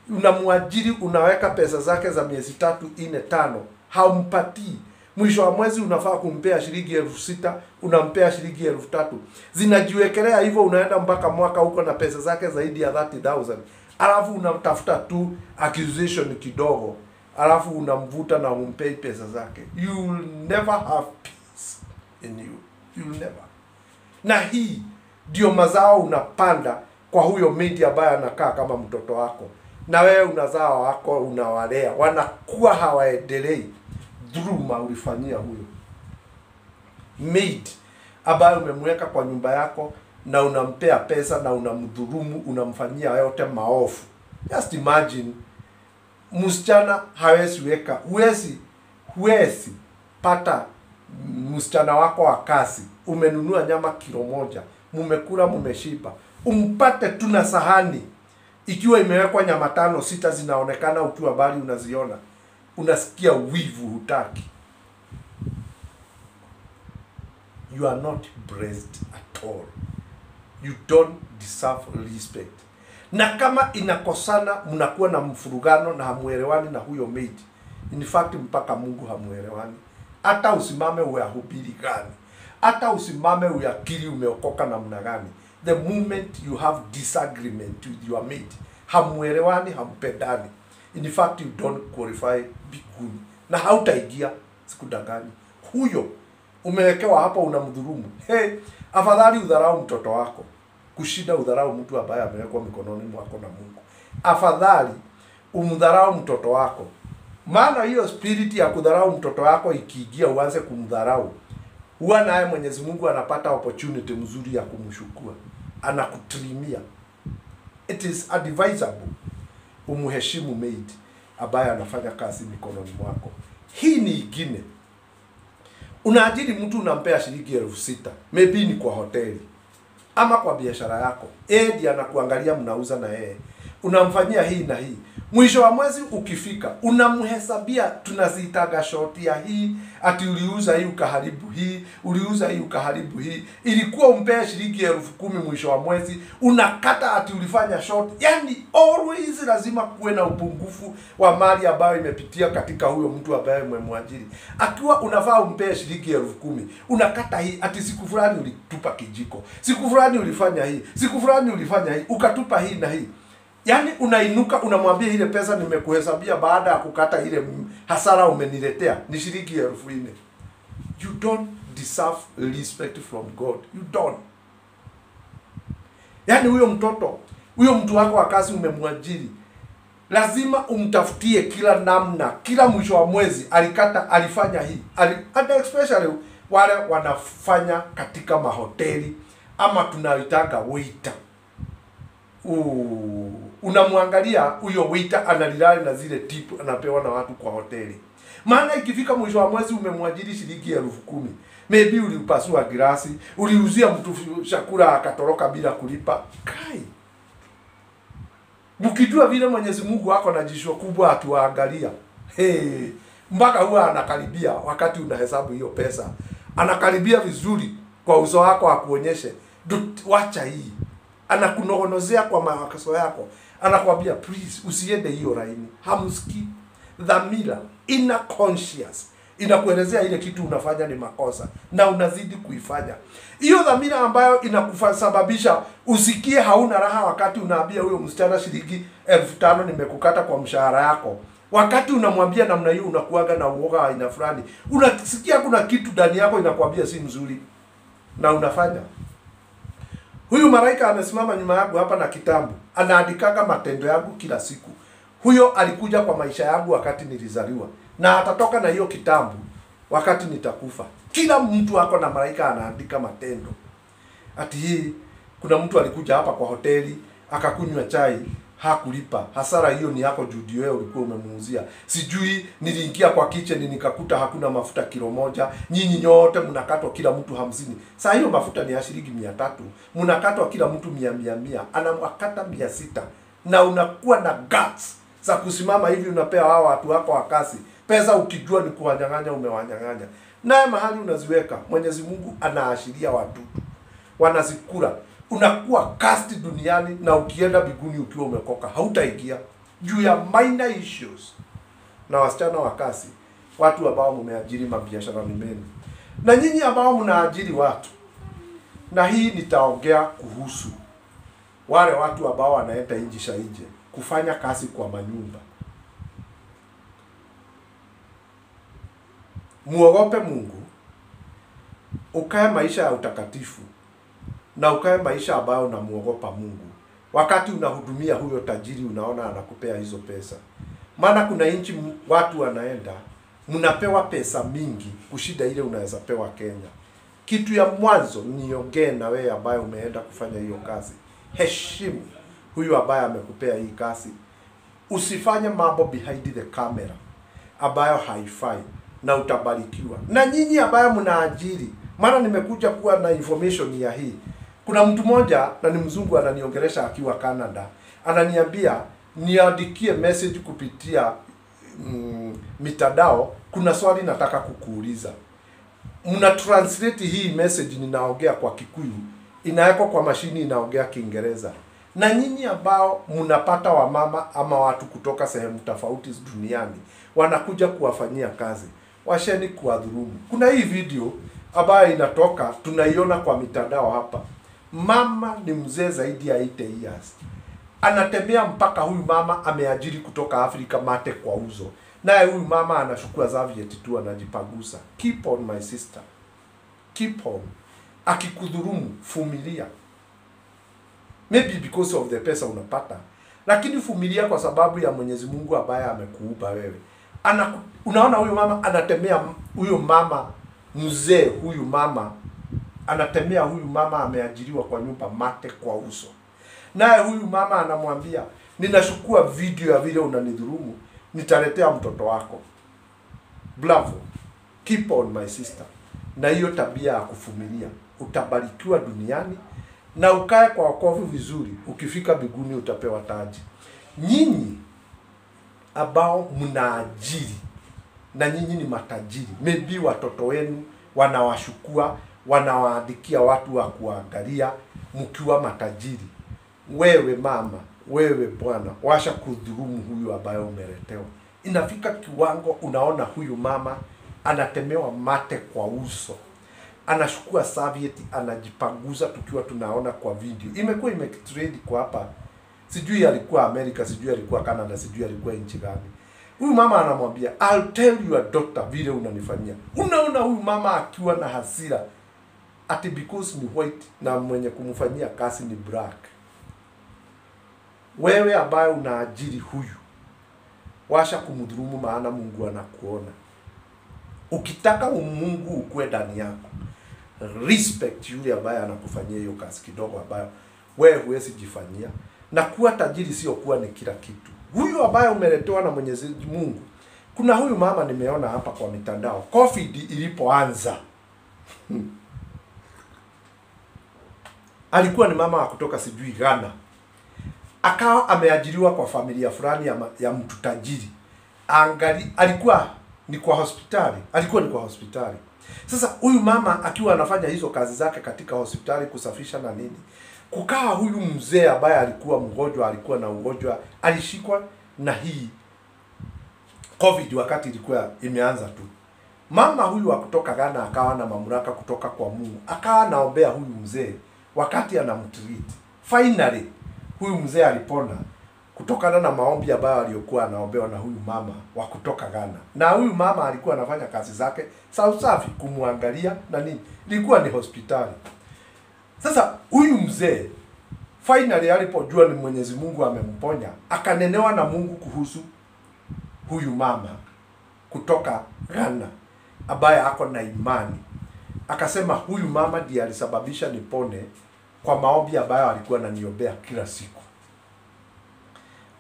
unamwajiri, unaweka pesa zake za miezi 3, 4, 5, haumpatii. Mwisho wa mwezi unafaa kumpea shilingi 6,000, unampea shilingi 3,000. Zinajiwekelea hivyo, unaenda mpaka mwaka huko na pesa zake zaidi ya 30,000. Alafu unamtafuta tu accusation kidogo, alafu unamvuta na umpei pesa zake. You will never have peace in you. You will never. Na hii ndio mazao unapanda kwa huyo maid ambaye anakaa kama mtoto wako. Na wewe unazao wako unawalea, wanakuwa hawaendelei. Dhuluma ulifanyia huyo maid ambaye umemweka kwa nyumba yako, na unampea pesa na unamdhulumu, unamfanyia yote maofu. Just imagine, msichana hawezi weka, huwezi pata msichana wako wa kazi, umenunua nyama kilo 1, mumekula mumeshiba, umpate tu na sahani ikiwa imewekwa nyama 5, 6 zinaonekana ukiwa bali unaziona, unasikia wivu, hutaki. You are not blessed at all. You don't deserve respect. Na kama inakosana, mnakuwa na mfurugano na hamuelewani na huyo maid, in fact mpaka Mungu hamuelewani. Hata usimame uyahubiri gani, hata usimame uyakiri umeokoka namna gani, the moment you have disagreement with your maid, hamuelewani, hampendani, in fact you don't qualify biguni, na hautaingia. Sikudangani, huyo umewekewa hapa unamdhulumu. Afadhali udharau mtoto wako kushida udharau mtu ambaye amewekwa mikononi mwako na Mungu. Afadhali umdharau mtoto wako. Maana hiyo spirit ya kudharau mtoto wako ikiingia, uanze kumdharau, huwa naye Mwenyezi Mungu anapata opportunity mzuri ya kumshukua, anakutrimia. It is advisable umheshimu maid ambaye anafanya kazi mikononi mwako. Hii ni ingine. Unaajiri mtu unampea shilingi 6,000, maybe ni kwa hoteli ama kwa biashara yako. Ndiye anakuangalia mnauza na yeye. Unamfanyia hii na hii. Mwisho wa mwezi ukifika, unamhesabia, tunaziitaga short ya hii, ati uliuza hii ukaharibu hii, uliuza hii ukaharibu hii. Ilikuwa umpea shilingi 10,000 mwisho wa mwezi, unakata ati ulifanya short. Yani always lazima kuwe na upungufu wa mali ambayo imepitia katika huyo mtu ambaye umemwajiri. Akiwa unafaa umpea shilingi 10,000, unakata hii, ati siku fulani ulitupa kijiko, siku fulani ulifanya hii, siku fulani ulifanya hii, ukatupa hii na hii. Yani unainuka unamwambia ile pesa nimekuhesabia baada ya kukata ile hasara umeniletea ni shilingi 4,000. You don't deserve respect from God. You don't. Yani huyo mtoto, huyo mtu wako wa kazi umemwajiri, lazima umtafutie kila namna, kila mwisho wa mwezi alikata, alifanya hii. Hata especially wale wanafanya katika mahoteli ama tunaitanga waiter. Unamwangalia huyo waiter analilali na zile tip anapewa na watu kwa hoteli. Maana ikifika mwisho wa mwezi umemwajiri shilingi 10,000. Maybe ulipasua glasi, uliuzia mtu chakula akatoroka bila kulipa. Kai. Mkijua vile Mwenyezi Mungu wako na jisho kubwa akiwaangalia. Mpaka huwa anakaribia wakati unahesabu hiyo pesa. Anakaribia vizuri kwa uso wako akuonyeshe, wacha hii. anakunogonozea kwa mawazo yako, anakuambia please usiende hiyo laini. Hamsikii. Dhamira, inner conscious, inakuelezea ile kitu unafanya ni makosa na unazidi kuifanya. Hiyo dhamira ambayo inakusababisha usikie hauna raha wakati unaambia huyo msichana shilingi 1500 nimekukata kwa mshahara yako. Wakati unamwambia namna hiyo unakuaga na uoga wa aina fulani. Unasikia kuna kitu ndani yako inakwambia si mzuri na unafanya. Huyu malaika amesimama nyuma yangu hapa na kitabu. Anaandikaga matendo yangu kila siku. Huyo alikuja kwa maisha yangu wakati nilizaliwa. Na atatoka na hiyo kitabu wakati nitakufa. Kila mtu ako na malaika anaandika matendo. Ati hii kuna mtu alikuja hapa kwa hoteli, akakunywa chai, hakulipa. Hasara hiyo ni yako juu wewe ulikuwa umemuuzia. Sijui niliingia kwa kitchen nikakuta hakuna mafuta kilo moja. Nyinyi nyote mnakatwa kila mtu 50. Sasa hiyo mafuta ni ya shilingi 300. Mnakatwa kila mtu 100. Anamwakata 600. Na unakuwa na guts za kusimama hivi unapea hao watu wako wa kasi. Pesa ukijua ni kuwanyang'anya umewanyang'anya. Naye mahali unaziweka Mwenyezi Mungu anaashiria watu wanazikula. Unakuwa cast duniani na ukienda biguni ukiwa umekoka hautaingia juu ya minor issues. Na wasichana wa kasi, watu ambao mmeajiri mabiashara menu, na nyinyi ambao mnaajiri watu, na hii nitaongea kuhusu wale watu ambao wanaenda nje kufanya kazi kwa manyumba. Muogope Mungu, ukae maisha ya utakatifu na ukae maisha ambayo unamuogopa Mungu. Wakati unahudumia huyo tajiri unaona anakupea hizo pesa. Maana kuna nchi watu wanaenda mnapewa pesa mingi kushida ile unaweza pewa Kenya. Kitu ya mwanzo niongee na wewe ambaye umeenda kufanya hiyo kazi. Heshimu huyu ambaye amekupea hii kazi. Usifanye mambo behind the camera ambayo haifai na utabarikiwa. Na nyinyi ambaye mnaajiri, maana nimekuja kuwa na information ya hii. Kuna mtu mmoja na ni mzungu ananiongelesha akiwa Canada. Ananiambia niandikie message kupitia mitandao, kuna swali nataka kukuuliza. Mna translate hii message ninaongea kwa Kikuyu, inawekwa kwa mashini inaongea Kiingereza. Na nyinyi ambao mnapata wamama ama watu kutoka sehemu tofauti duniani wanakuja kuwafanyia kazi, washeni kuwadhulumu. Kuna hii video ambayo inatoka tunaiona kwa mitandao hapa. Mama ni mzee zaidi ya 80 years. Anatembea mpaka huyu mama ameajiri kutoka Afrika mate kwa uzo. Naye huyu mama anachukua Zaviet tu anajipagusa. Keep on my sister. Keep on. Akikudhurumu, vumilia. Maybe because of the pesa unapata. Lakini vumilia kwa sababu ya Mwenyezi Mungu ambaye amekuumba wewe. Unaona huyu mama anatembea, huyu mama mzee, huyu mama anatembea, huyu mama ameajiriwa kwa nyumba mate kwa uso. Naye huyu mama anamwambia, ninachukua video ya vile unanidhulumu, nitaletea mtoto wako. Bravo. Keep on my sister. Na hiyo tabia ya kuvumilia, utabarikiwa duniani na ukae kwa wokovu vizuri. Ukifika mbinguni utapewa taji. Nyinyi ambao mnaajiri na nyinyi ni matajiri, maybe watoto wenu wanawashukua, wanawaandikia watu wa kuangalia mkiwa matajiri. Wewe mama, wewe bwana, washa kudhulumu huyu ambaye umeletewa. Inafika kiwango unaona huyu mama anatemewa mate kwa uso. Anachukua Soviet anajipanguza, tukiwa tunaona kwa video. Imekuwa imetrend kwa hapa. Sijui alikuwa Amerika, sijui alikuwa Canada, sijui alikuwa nchi gani. Huyu mama anamwambia, I'll tell your daughter vile unanifanyia. Unaona huyu mama akiwa na hasira ati because ni white na mwenye kumfanyia kazi ni black. Wewe ambaye unaajiri huyu, washa kumdhulumu, maana Mungu anakuona. Ukitaka Mungu ukue ndani yako, respect yule ambaye anakufanyia hiyo kazi kidogo ambayo wewe huwezi jifanyia. Na kuwa tajiri sio kuwa ni kila kitu. Huyu ambaye umeletewa na Mwenyezi Mungu. Kuna huyu mama nimeona hapa kwa mitandao, COVID ilipoanza. Alikuwa ni mama wa kutoka sijui Ghana. Akawa ameajiriwa kwa familia fulani ya mtu tajiri. Alikuwa ni kwa hospitali. Sasa huyu mama akiwa anafanya hizo kazi zake katika hospitali, kusafisha na nini, Kukaa huyu mzee ambaye alikuwa mgonjwa, alikuwa na ugonjwa, alishikwa na hii COVID wakati ilikuwa imeanza tu. Mama huyu wa kutoka Ghana akawa na mamlaka kutoka kwa Mungu. Akawa naombea huyu mzee wakati anamtreat. Finally huyu mzee alipona kutokana na maombi ambayo aliyokuwa anaombewa na huyu mama wa kutoka Ghana. Na huyu mama alikuwa anafanya kazi zake safi kumwangalia na nini. Ilikuwa ni hospitali. Sasa huyu mzee finally alipojua ni Mwenyezi Mungu amemponya, akanenewa na Mungu kuhusu huyu mama kutoka Ghana ambaye ako na imani. Akasema huyu mama ndiye alisababisha nipone kwa maombi ambayo alikuwa ananiombea kila siku.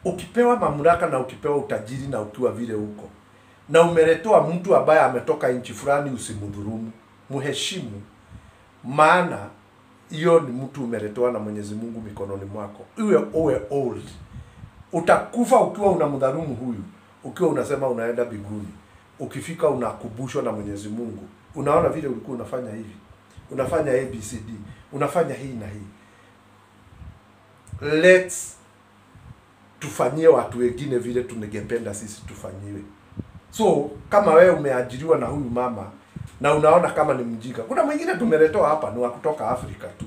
Ukipewa mamlaka na ukipewa utajiri na ukiwa vile huko, na umeletoa mtu ambaye ametoka nchi fulani, usimdhulumu, muheshimu, maana hiyo ni mtu umeletoa na Mwenyezi Mungu mikononi mwako. Uwe old, utakufa ukiwa unamdhulumu huyu, ukiwa unasema unaenda mbinguni. Ukifika unakubushwa na Mwenyezi Mungu. Unaona vile ulikuwa unafanya hivi, unafanya ABCD, unafanya hii na hii. Let's tufanyie watu wengine vile tuningependa sisi tufanyiwe. So kama wewe umeajiriwa na huyu mama na unaona kama ni mjinga, kuna mwingine tumeletoa hapa ni wa kutoka Afrika tu,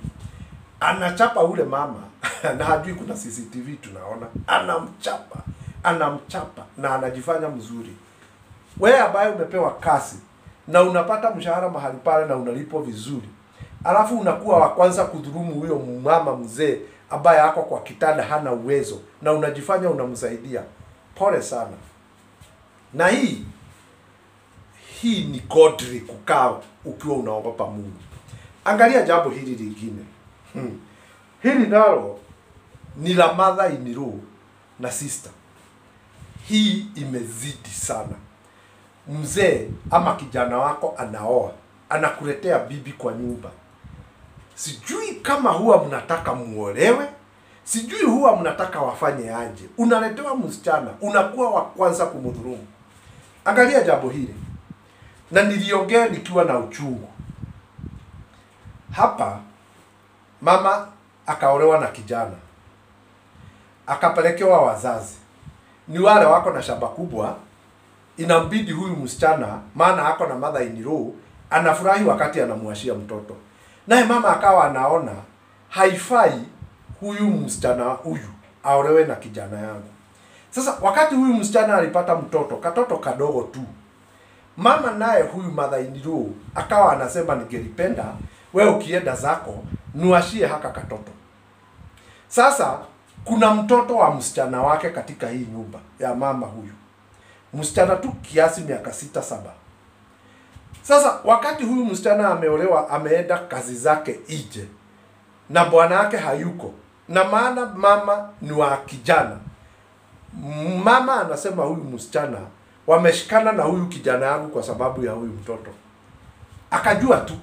anachapa ule mama na hajui kuna CCTV tunaona, anamchapa na anajifanya mzuri. Wewe ambaye umepewa kazi na unapata mshahara mahali pale na unalipwa vizuri, alafu unakuwa wa kwanza kudhulumu huyo mama mzee ambaye ako kwa kitanda hana uwezo na unajifanya unamsaidia, pole sana. Na hii ni godly kukaa ukiwa unaogopa Mungu. Angalia jambo hili lingine. Hili nalo ni la mother in law na sister. Hii imezidi sana. Mzee ama kijana wako anaoa, anakuletea bibi kwa nyumba. Sijui kama huwa mnataka muolewe, sijui huwa mnataka wafanye aje. Unaletewa msichana, unakuwa wa kwanza kumdhulumu. Angalia jambo hili. Na niliongea nikiwa na uchungu. Hapa mama akaolewa na kijana, akapelekewa wazazi. Ni wale wako na shamba kubwa, inambidi huyu msichana, maana hako na mother in law, anafurahi wakati anamwashia mtoto. Naye mama akawa anaona haifai huyu msichana huyu aolewe na kijana yangu. Sasa wakati huyu msichana alipata mtoto, katoto kadogo tu, mama naye huyu mother in law akawa anasema ningelipenda wewe ukienda zako nuashie haka katoto. Sasa kuna mtoto wa msichana wake katika hii nyumba ya mama huyu. Msichana tu kiasi miaka 6-7. Sasa wakati huyu msichana ameolewa, ameenda kazi zake ije, na bwana yake hayuko, na maana mama ni wa kijana, mama anasema huyu msichana wameshikana na huyu kijana yangu kwa sababu ya huyu mtoto. Akajua tu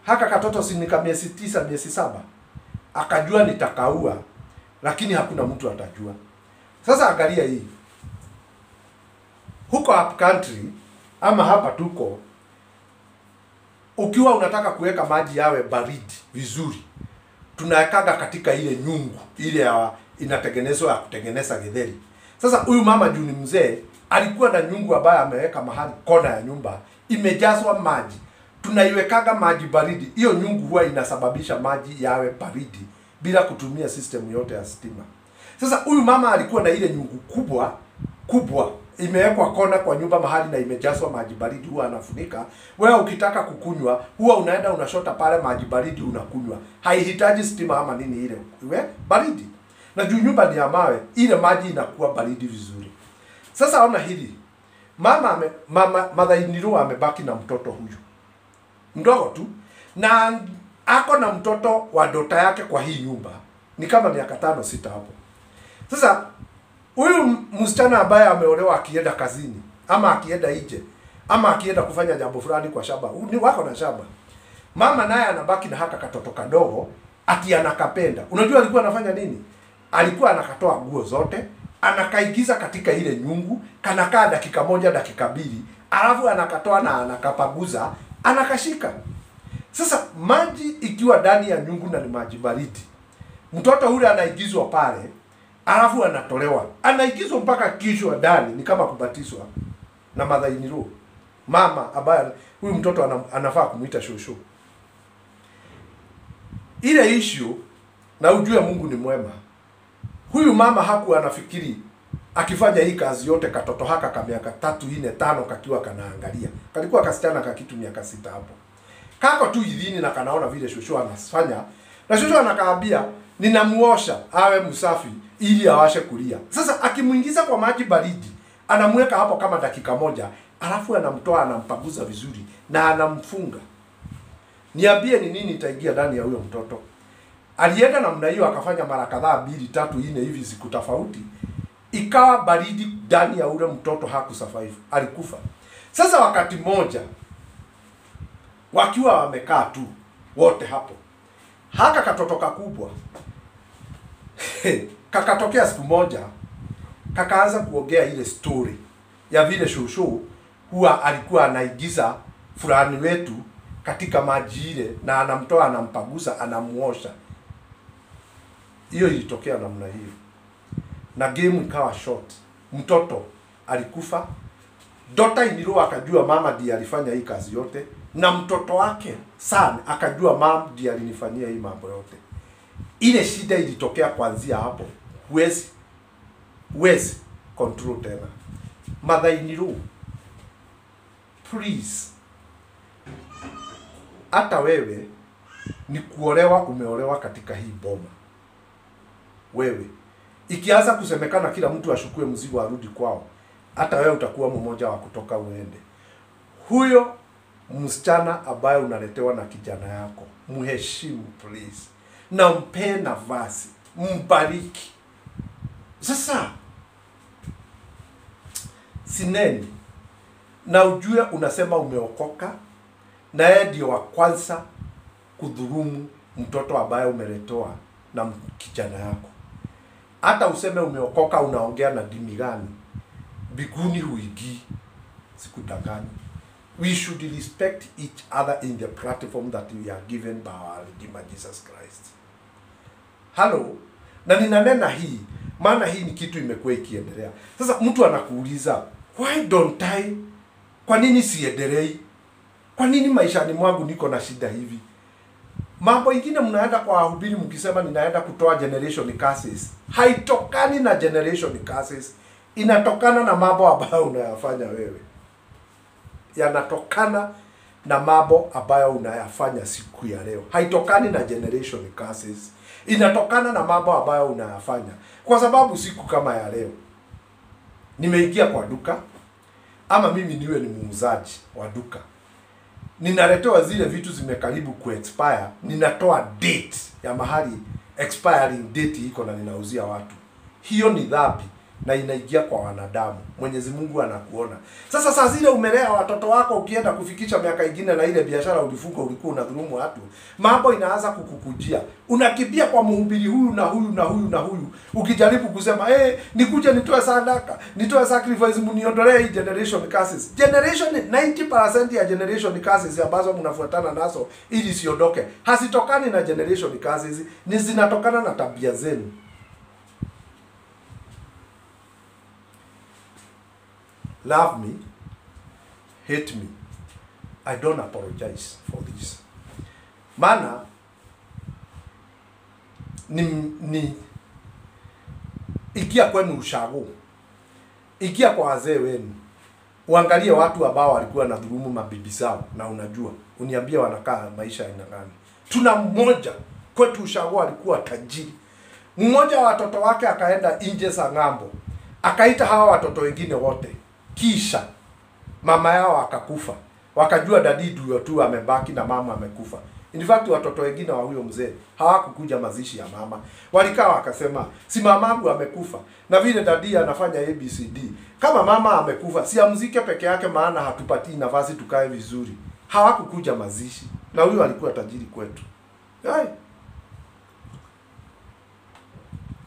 haka katoto si nika miezi 9 miezi 7, akajua nitakaua, lakini hakuna mtu atajua. Sasa angalia hii, huko up country ama hapa tuko, ukiwa unataka kuweka maji yawe baridi vizuri, tunawekaga katika ile nyungu ile ya inatengenezwa ya kutengeneza githeri. Sasa huyu mama juu ni mzee, alikuwa na nyungu ambayo ameweka mahali kona ya nyumba, imejazwa maji. Tunaiwekaga maji baridi. Hiyo nyungu huwa inasababisha maji yawe baridi bila kutumia system yote ya stima. Sasa huyu mama alikuwa na ile nyungu kubwa imewekwa kona kwa nyumba mahali na imejazwa maji baridi, huwa anafunika. Wewe ukitaka kukunywa huwa unaenda unashota pale maji baridi unakunywa. Haihitaji stima ama nini, ile iwe baridi. Na juu nyumba ni ya mawe, ile maji inakuwa baridi vizuri. Sasa ona hili. Mama mother in law amebaki na mtoto huyu mdogo tu, na ako na mtoto wa dota yake kwa hii nyumba. Ni kama miaka 5-6 hapo. Sasa huyu msichana ambaye ameolewa akienda kazini ama akienda nje ama akienda kufanya jambo fulani kwa shamba, ni wako na shamba, mama naye anabaki na haka katoto kadogo ati anakapenda. Unajua alikuwa anafanya nini? Alikuwa anakatoa nguo zote, anakaigiza katika ile nyungu, kanakaa dakika 1 dakika 2, alafu anakatoa na anakapaguza, anakashika. Sasa maji ikiwa ndani ya nyungu na ni maji baridi, Mtoto ule anaigizwa pale, alafu anatolewa. Anaigizwa mpaka kishwa ndani, ni kama kubatizwa na mother in law. Mama ambaye huyu mtoto anafaa kumuita shosho. Ile issue, na ujue Mungu ni mwema. Huyu mama hakuwa anafikiri akifanya hii kazi yote katoto haka ka miaka 3, 4, 5 kakiwa kanaangalia. Kalikuwa kasichana ka kitu miaka 6 hapo. Kako tu idhini na kanaona vile shosho anafanya. Na shosho anakaambia ninamuosha awe msafi ili awashe kulia. Sasa akimuingiza kwa maji baridi, anamweka hapo kama dakika moja, alafu anamtoa, anampaguza vizuri na anamfunga. Niambie ni nini itaingia ndani ya huyo mtoto? Alienda namna hiyo akafanya mara kadhaa 2, 3, 4 hivi siku tofauti. Ikawa baridi ndani ya ule mtoto, hakusurvive, alikufa. Sasa wakati moja wakiwa wamekaa tu wote hapo, haka katoto kakubwa kakatokea siku moja, kakaanza kuongea ile story ya vile shosho huwa alikuwa anaigiza fulani wetu katika maji ile, na anamtoa, anampagusa, anamuosha. Hiyo ilitokea namna hiyo, na game ikawa short. Mtoto alikufa. Daughter-in-law akajua mama ndiye alifanya hii kazi yote, na mtoto wake son akajua mama ndiye alinifanyia hii mambo yote. Ile shida ilitokea kuanzia hapo. Huwezi control tena. Mother-in-law, please, hata wewe ni kuolewa, umeolewa katika hii boma. Wewe ikianza kusemekana kila mtu ashukue mzigo arudi kwao, hata wewe utakuwa mmoja wa kutoka uende. Huyo msichana ambaye unaletewa na kijana yako, muheshimu please, na mpe nafasi, mbariki. Sasa sineni na ujue unasema umeokoka, na yeye ndio wa kwanza kudhulumu mtoto ambaye umeletewa na kijana yako. Hata useme umeokoka, unaongea na dini gani, biguni huigi, sikudangani. We should respect each other in the platform that we are given by our Redeemer Jesus Christ. Hello, na ninanena hii maana hii ni kitu imekuwa ikiendelea. Sasa mtu anakuuliza, why don't I? Kwa nini siendelei? Kwa nini maishani mwangu niko na shida hivi? Mambo ingine mnaenda kwa wahubiri mkisema ninaenda kutoa generation curses. Haitokani na generation curses. Inatokana na mambo ambayo unayafanya wewe. Yanatokana na mambo ambayo unayafanya siku ya leo. Haitokani na generation curses. Inatokana na mambo ambayo unayafanya. Kwa sababu siku kama ya leo nimeingia kwa duka, ama mimi niwe ni muuzaji wa duka, ninaletewa zile vitu zimekaribu ku-expire, ninatoa date ya mahali expiring date iko na ninauzia watu. Hiyo ni dhambi na inaingia kwa wanadamu. Mwenyezi Mungu anakuona. Sasa saa zile umelea watoto wako, ukienda kufikisha miaka ingine na ile biashara ulifunga, ulikuwa unadhulumu watu, mambo inaanza kukukujia. Unakimbia kwa mhubiri huyu na huyu na huyu na huyu, ukijaribu kusema nikuje nitoe sadaka, nitoe sacrifice, muniondolee hii generation curses. Generation 90% ya generation curses ambazo mnafuatana nazo ili siondoke, hasitokani na generation curses, ni zinatokana na tabia zenu. Love me, hate me, I don't apologize for this. Maana ni ikia kwenu ushago, ikia kwa wazee wenu, uangalie watu ambao walikuwa na dhulumu mabibi zao, na unajua, uniambie wanakaa maisha aina gani. Tuna mmoja kwetu ushago alikuwa tajiri. Mmoja wa watoto wake akaenda nje za ng'ambo, akaita hawa watoto wengine wote, kisha mama yao akakufa. Wakajua dadi ndio tu amebaki na mama amekufa. In fact watoto wengine wa huyo mzee hawakukuja mazishi ya mama. Walikaa wakasema, si mamangu amekufa, na vile dadi anafanya ABCD, kama mama amekufa si amzike peke yake, maana hatupatii nafasi tukae vizuri. Hawakukuja mazishi, na huyo alikuwa tajiri kwetu.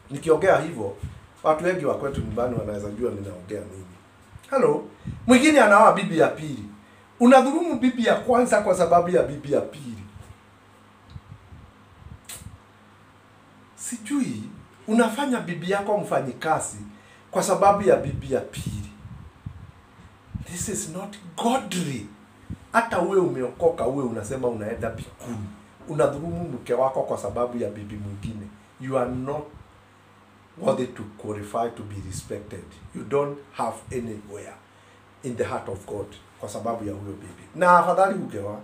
Nikiongea hivyo, watu wengi wa kwetu nyumbani wanaweza jua ninaongea nini. Hello, mwingine anaoa bibi ya pili. Unadhulumu bibi ya kwanza kwa sababu ya bibi ya pili. sijui unafanya bibi yako mfanyikazi kwa sababu ya bibi ya pili. This is not godly. Hata uwe umeokoka, uwe unasema unaenda mbinguni, unadhulumu mke wako kwa sababu ya bibi mwingine. You are not worthy to qualify to be respected. You don't have anywhere in the heart of God kwa sababu ya huyo bibi. Na afadhali ungeoa.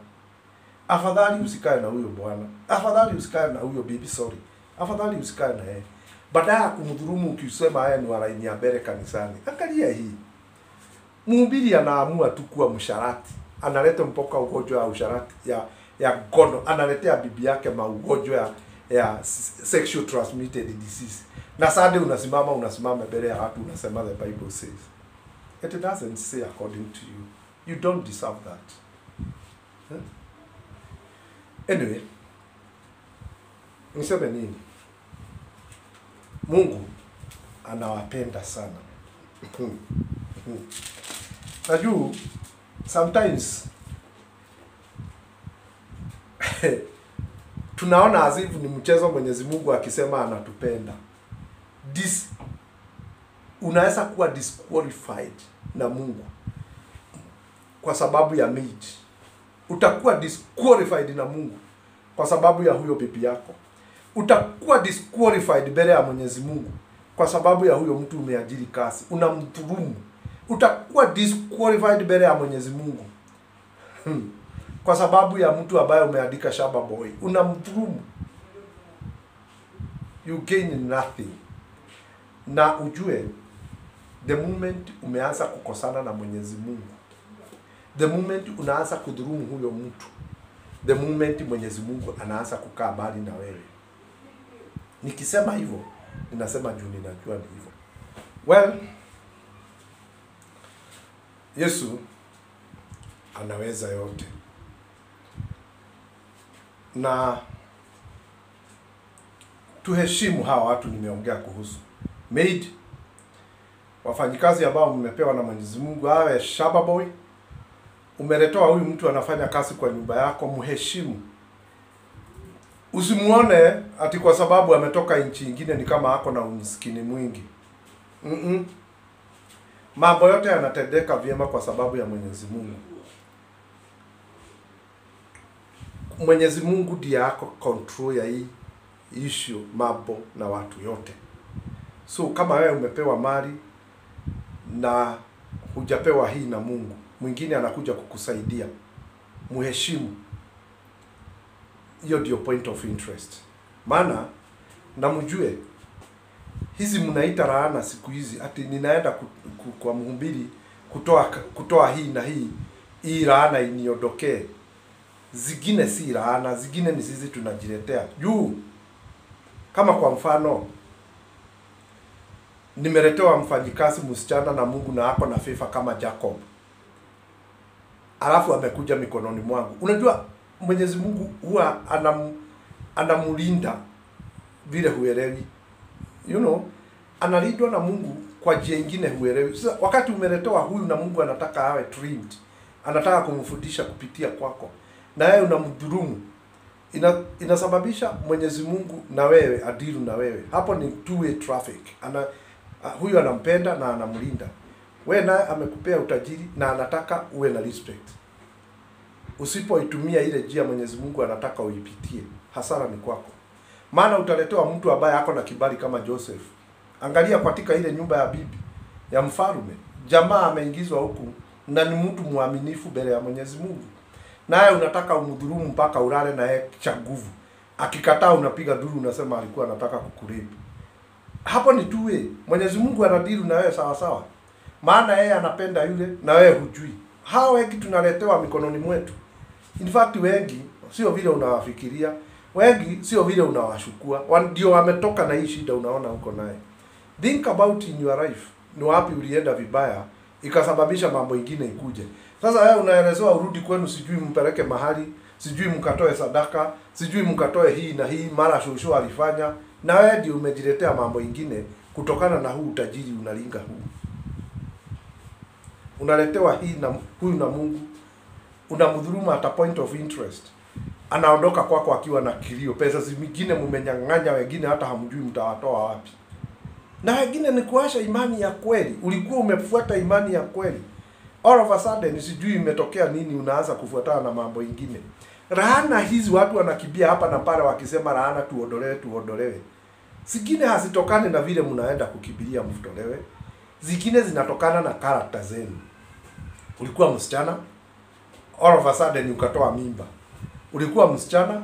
Afadhali usikae na huyo bwana. Afadhali usikae na huyo bibi, sorry. Afadhali usikae na yeye. Badala ya kumdhulumu ukisema haya ni walaini ya mbele kanisani. Angalia hii. Mhubiri anaamua tu kuwa msharati. Analeta mpaka ugonjwa wa usharati ya gono. Analetea bibi yake maugonjwa ya sexual transmitted disease. Na sasa unasimama mbele ya watu unasema the Bible says. It doesn't say according to you. You don't deserve that. Huh? Anyway, niseme nini? Mungu anawapenda sana. Najua sometimes tunaona azifu ni mchezo Mwenyezi Mungu akisema anatupenda. Unaweza kuwa disqualified na Mungu kwa sababu ya maid. Utakuwa disqualified na Mungu kwa sababu ya huyo bibi yako. Utakuwa disqualified mbele ya Mwenyezi Mungu kwa sababu ya huyo mtu umeajiri kazi, unamdhulumu. Utakuwa disqualified mbele ya Mwenyezi Mungu kwa sababu ya mtu ambaye umeandika shamba boy, unamdhulumu. You gain nothing. Na ujue the moment umeanza kukosana na Mwenyezi Mungu, the moment unaanza kudhulumu huyo mtu, the moment Mwenyezi Mungu anaanza kukaa mbali na wewe. Nikisema hivyo, ninasema juu ninajua ni hivyo. Well, Yesu anaweza yote. Na tuheshimu hawa watu nimeongea kuhusu. Maid, wafanyikazi ambao mmepewa na Mwenyezi Mungu, awe shamba boy, umeletoa huyu mtu anafanya kazi kwa nyumba yako, mheshimu. Usimuone ati kwa sababu ametoka nchi nyingine ni kama hako na umaskini mwingi. Mambo yote yanatendeka vyema kwa sababu ya Mwenyezi Mungu. Mwenyezi Mungu ndiye ako control ya hii issue, mambo na watu yote. So kama wewe umepewa mali na hujapewa hii na Mungu, mwingine anakuja kukusaidia, muheshimu. Hiyo ndio point of interest. Maana na mjue hizi mnaita laana siku hizi, ati ninaenda kwa mhubiri kutoa hii na hii laana iniondokee. Zingine si laana, zingine ni sisi tunajiletea. Juu kama kwa mfano nimeletewa mfanyikazi msichana na Mungu na hapo na fifa kama Jacob, alafu amekuja mikononi mwangu. Unajua Mwenyezi Mungu huwa anamulinda vile huelewi. You know, analindwa na Mungu kwa njia nyingine huelewi. Sasa wakati umeletewa huyu na Mungu anataka awe trimmed, anataka kumfundisha kupitia kwako, na wewe unamdhulumu, inasababisha Mwenyezi Mungu na wewe adilu na wewe. Hapo ni two-way traffic. Huyu anampenda na anamlinda. Wewe naye amekupea utajiri na anataka uwe na respect. Usipoitumia ile njia Mwenyezi Mungu anataka uipitie, hasara ni kwako. Maana utaletewa mtu ambaye hako na kibali kama Joseph. Angalia katika ile nyumba ya bibi ya mfalme, jamaa ameingizwa huku na ni mtu muaminifu mbele ya Mwenyezi Mungu. Naye unataka umdhulumu mpaka ulale na yeye cha nguvu. Akikataa unapiga duru unasema alikuwa anataka kukurepu. Hapo ni two-way. Mwenyezi Mungu anadilu na wewe sawa sawa. Maana yeye anapenda yule na wewe hujui. Hao wengi tunaletewa mikononi mwetu. In fact wengi sio vile unawafikiria, wengi sio vile unawashukua. Ndio wametoka na hii shida unaona uko naye. Think about in your life. Ni wapi ulienda vibaya ikasababisha mambo mengine ikuje. Sasa wewe unaelezewa urudi kwenu, sijui mpeleke mahali, sijui mkatoe sadaka, sijui mkatoe hii na hii, mara shosho alifanya, na wewe ndio umejiletea mambo mengine kutokana na huu utajiri unalinga huu. Unaletewa hii na huyu na Mungu, unamdhulumu at a point of interest. anaondoka kwako akiwa na kilio. Pesa zingine mmenyang'anya, wengine hata hamjui mtawatoa wapi. Na wengine ni kuasha imani ya kweli. Ulikuwa umefuata imani ya kweli, all of a sudden sijui imetokea nini, unaanza kufuatana na mambo ingine. Laana hizi watu wanakimbia hapa na pale wakisema laana tuondolewe, tuondolewe. Zingine hazitokani na vile mnaenda kukimbilia mtolewe. Zingine zinatokana na character zenu. Ulikuwa msichana, all of a sudden ukatoa mimba. Ulikuwa msichana.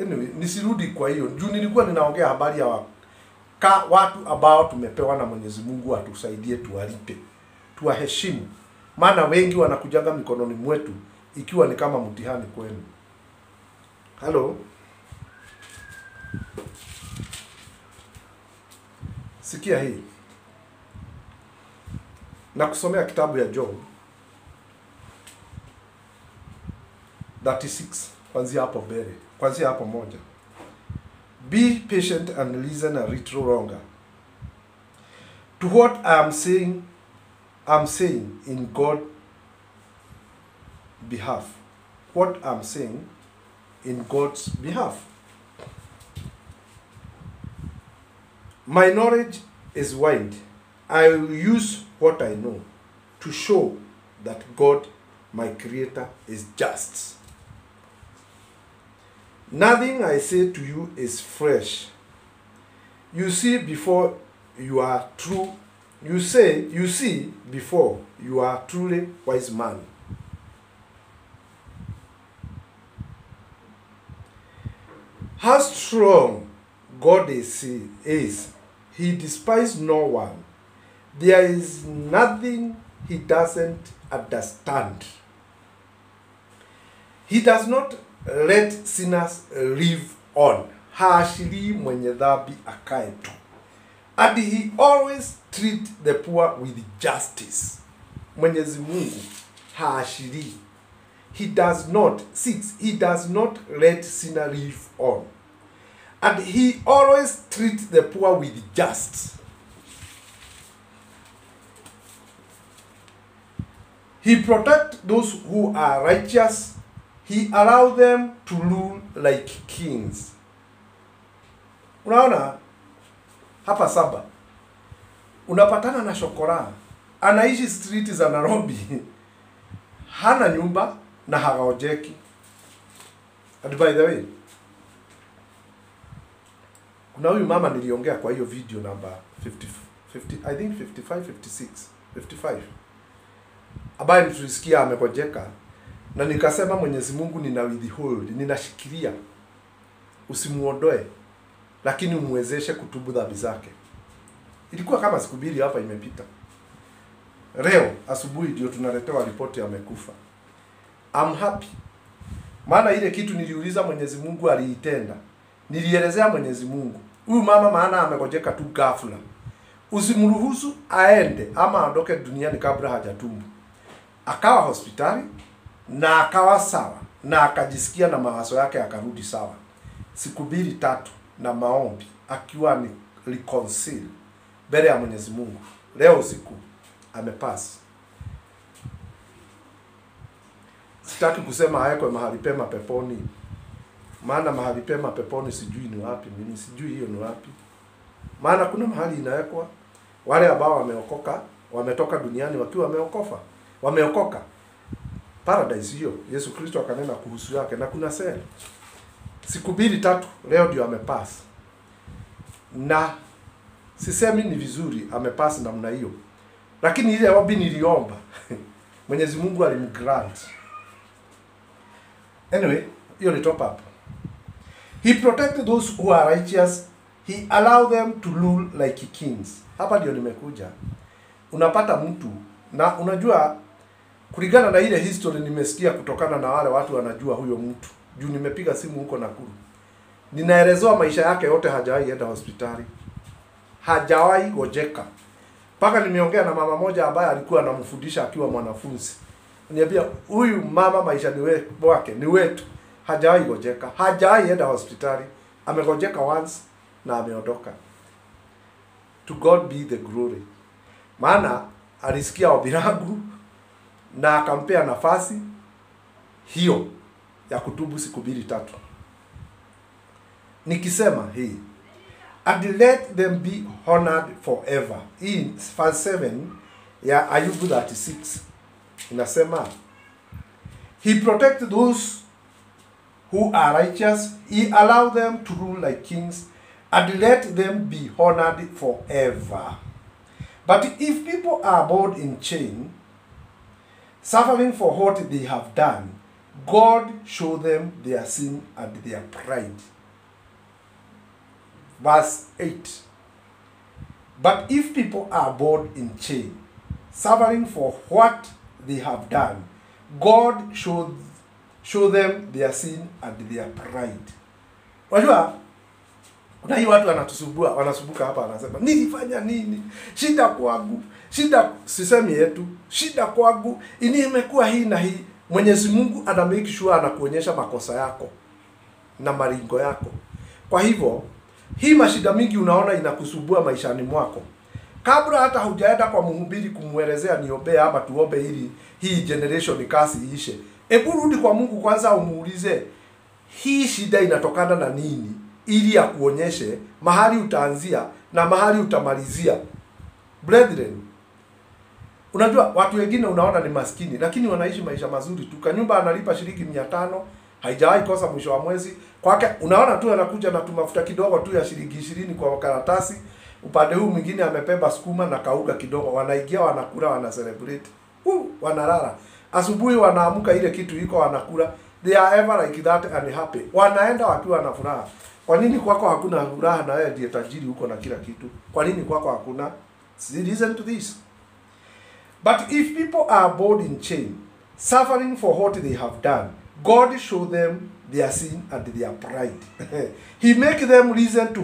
Anyway, nisirudi kwa hiyo. Juu nilikuwa ninaongea habari ya watu ambao tumepewa na Mwenyezi Mungu atusaidie, tuwalipe, tuwaheshimu. Maana wengi wanakujaga mikononi mwetu ikiwa ni kama mtihani kwenu. Hello. Sikia hii. Na kusomea kitabu ya Job 36 kuanzia hapo mbele. Kuanzia hapo moja. Be patient and listen a little longer to what I'm saying in God behalf. What I'm saying in God's behalf. My knowledge is wide. I will use what I know to show that God, my Creator, is just. Nothing I say to you is fresh. You see before you are true. You see before you are truly wise man. How strong God is, He despises no one. There is nothing He doesn't understand. He does not let sinners live on. Haashiri mwenye dhambi akae tu. And He always treat the poor with justice. Mwenyezi Mungu haashiri. He does not let sinner live on. And He always treats the poor with justice. He protects those who are righteous. He allows them to rule like kings. Unaona hapa saba. Unapatana na shokora. Anaishi street za Nairobi. Hana nyumba na haojeki. And by the way, kuna huyu mama niliongea kwa hiyo video number 50 I think 55. Ambaye tulisikia amekojeka. Na nikasema Mwenyezi Mungu nina withhold, ninashikilia. Usimuondoe, lakini umwezeshe kutubu dhambi zake. Ilikuwa kama siku mbili hapa imepita. Leo asubuhi ndio tunaletewa ripoti amekufa. I'm happy. Maana ile kitu niliuliza Mwenyezi Mungu aliitenda. Nilielezea Mwenyezi Mungu. Huyu mama maana amekojeka tu ghafla. Usimruhusu aende ama aondoke duniani kabla hajatubu. Akawa hospitali na akawa sawa na akajisikia na mawazo yake akarudi sawa. Siku 2-3 na maombi akiwa ni reconcile mbele ya Mwenyezi Mungu. Leo usiku amepass. Sitaki kusema hayako mahali pema peponi. Maana mahali pema peponi sijui ni wapi. Mimi sijui hiyo ni wapi. Maana kuna mahali inawekwa wale ambao wameokoka, wametoka duniani wakiwa wameokoka. Paradise hiyo Yesu Kristo akanena kuhusu yake, na kuna sel. Siku 2-3 leo ndio amepass. Na sisemi ni vizuri amepass namna hiyo. Lakini ile ombi niliomba Mwenyezi Mungu alimgrant. Anyway, hiyo ni top up. He protected those who are righteous. He allowed them to rule like kings. Hapa ndio nimekuja. Unapata mtu na unajua kulingana na ile history nimesikia kutokana na wale watu wanajua huyo mtu. Juu nimepiga simu huko Nakuru. Ninaelezewa maisha yake yote hajawahi enda hospitali. Hajawahi gojeka. Paka nimeongea na mama moja ambaye alikuwa anamfundisha akiwa mwanafunzi. Niambia huyu mama maisha ni wetu. Hajawahi gojeka. Hajawahi enda hospitali. Amegojeka once na ameondoka. To God be the glory. Maana alisikia ombi langu na akampea nafasi hiyo ya kutubu siku 2-3. Nikisema hii, and let them be honored forever. In verse 7 ya Ayubu 36 inasema, he protects those who are righteous, he allow them to rule like kings, and let them be honored forever. But if people are bound in chain, suffering for what they have done, God show them their sin and their pride. Verse 8. But if people are bound in chain, suffering for what they have done, God show them their sin and their pride. Wajua, kuna hii watu wanasumbuka hapa, wanasema nilifanya nini? Shida kwangu. Shida sisemi yetu. Shida kwangu. Ini imekuwa hii na hii. Mwenyezi Mungu ana make sure anakuonyesha makosa yako na maringo yako. Kwa hivyo, hii mashida mingi unaona inakusumbua maishani mwako, kabla hata hujaenda kwa mhubiri kumuelezea niombe ama tuombe ili hii generation kasi iishe, hebu rudi kwa Mungu kwanza umuulize hii shida inatokana na nini, ili akuonyeshe mahali utaanzia na mahali utamalizia. Brethren, unajua watu wengine unaona ni maskini lakini wanaishi maisha mazuri tu. Kanyumba analipa shilingi 500, haijawahi kosa mwisho wa mwezi. Kwake unaona tu anakuja na tumafuta kidogo tu ya shilingi 20 kwa karatasi. Upande huu mwingine amebeba sukuma na kauga kidogo. Wanaingia, wanakula, wana celebrate. Wanalala. Asubuhi wanaamka ile kitu iko wanakula. They are ever like that and happy. Wanaenda wakiwa na furaha. Kwa nini kwako hakuna furaha na wewe ndiye tajiri huko na kila kitu? Kwa nini kwako hakuna? Listen to this. But if people are bound in chain, suffering for what they have done, God show them their sin and their pride. He make them listen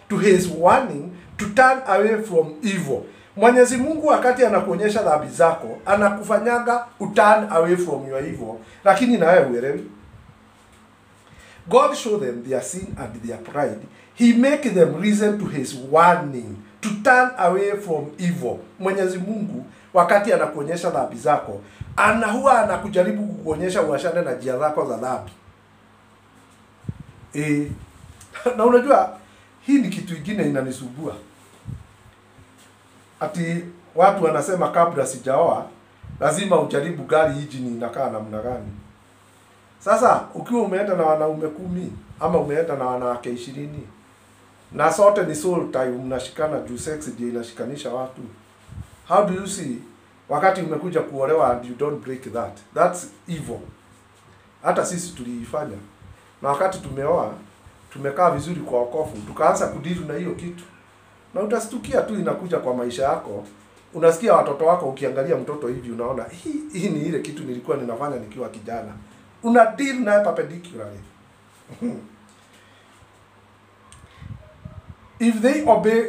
to his warning to turn away from evil. Mwenyezi Mungu wakati anakuonyesha dhambi zako, anakufanyaga turn away from your evil, lakini na wewe uelewi. God show them their sin and their pride. He make them listen to his warning to turn away from evil. Mwenyezi Mungu wakati anakuonyesha dhambi zako, huwa anakujaribu kukuonyesha uachane na njia zako za dhambi. Na unajua hii ni kitu kingine inanisumbua. Ati watu wanasema kabla sijaoa lazima ujaribu gari engine inakaa namna gani. Sasa ukiwa umeenda na wanaume 10 ama umeenda na wanawake 20 na sote ni soul tie, mnashikana juu sex ndio inashikanisha watu, how do you see wakati umekuja kuolewa and you don't break that? That's evil. Hata sisi tuliifanya. Na wakati tumeoa, tumekaa vizuri kwa wokovu, tukaanza kudili na hiyo kitu. Na utastukia tu inakuja kwa maisha yako. Unasikia watoto wako, ukiangalia mtoto hivi unaona hii ni ile kitu nilikuwa ninafanya nikiwa kijana. Una deal naye perpendicularly. If they obey,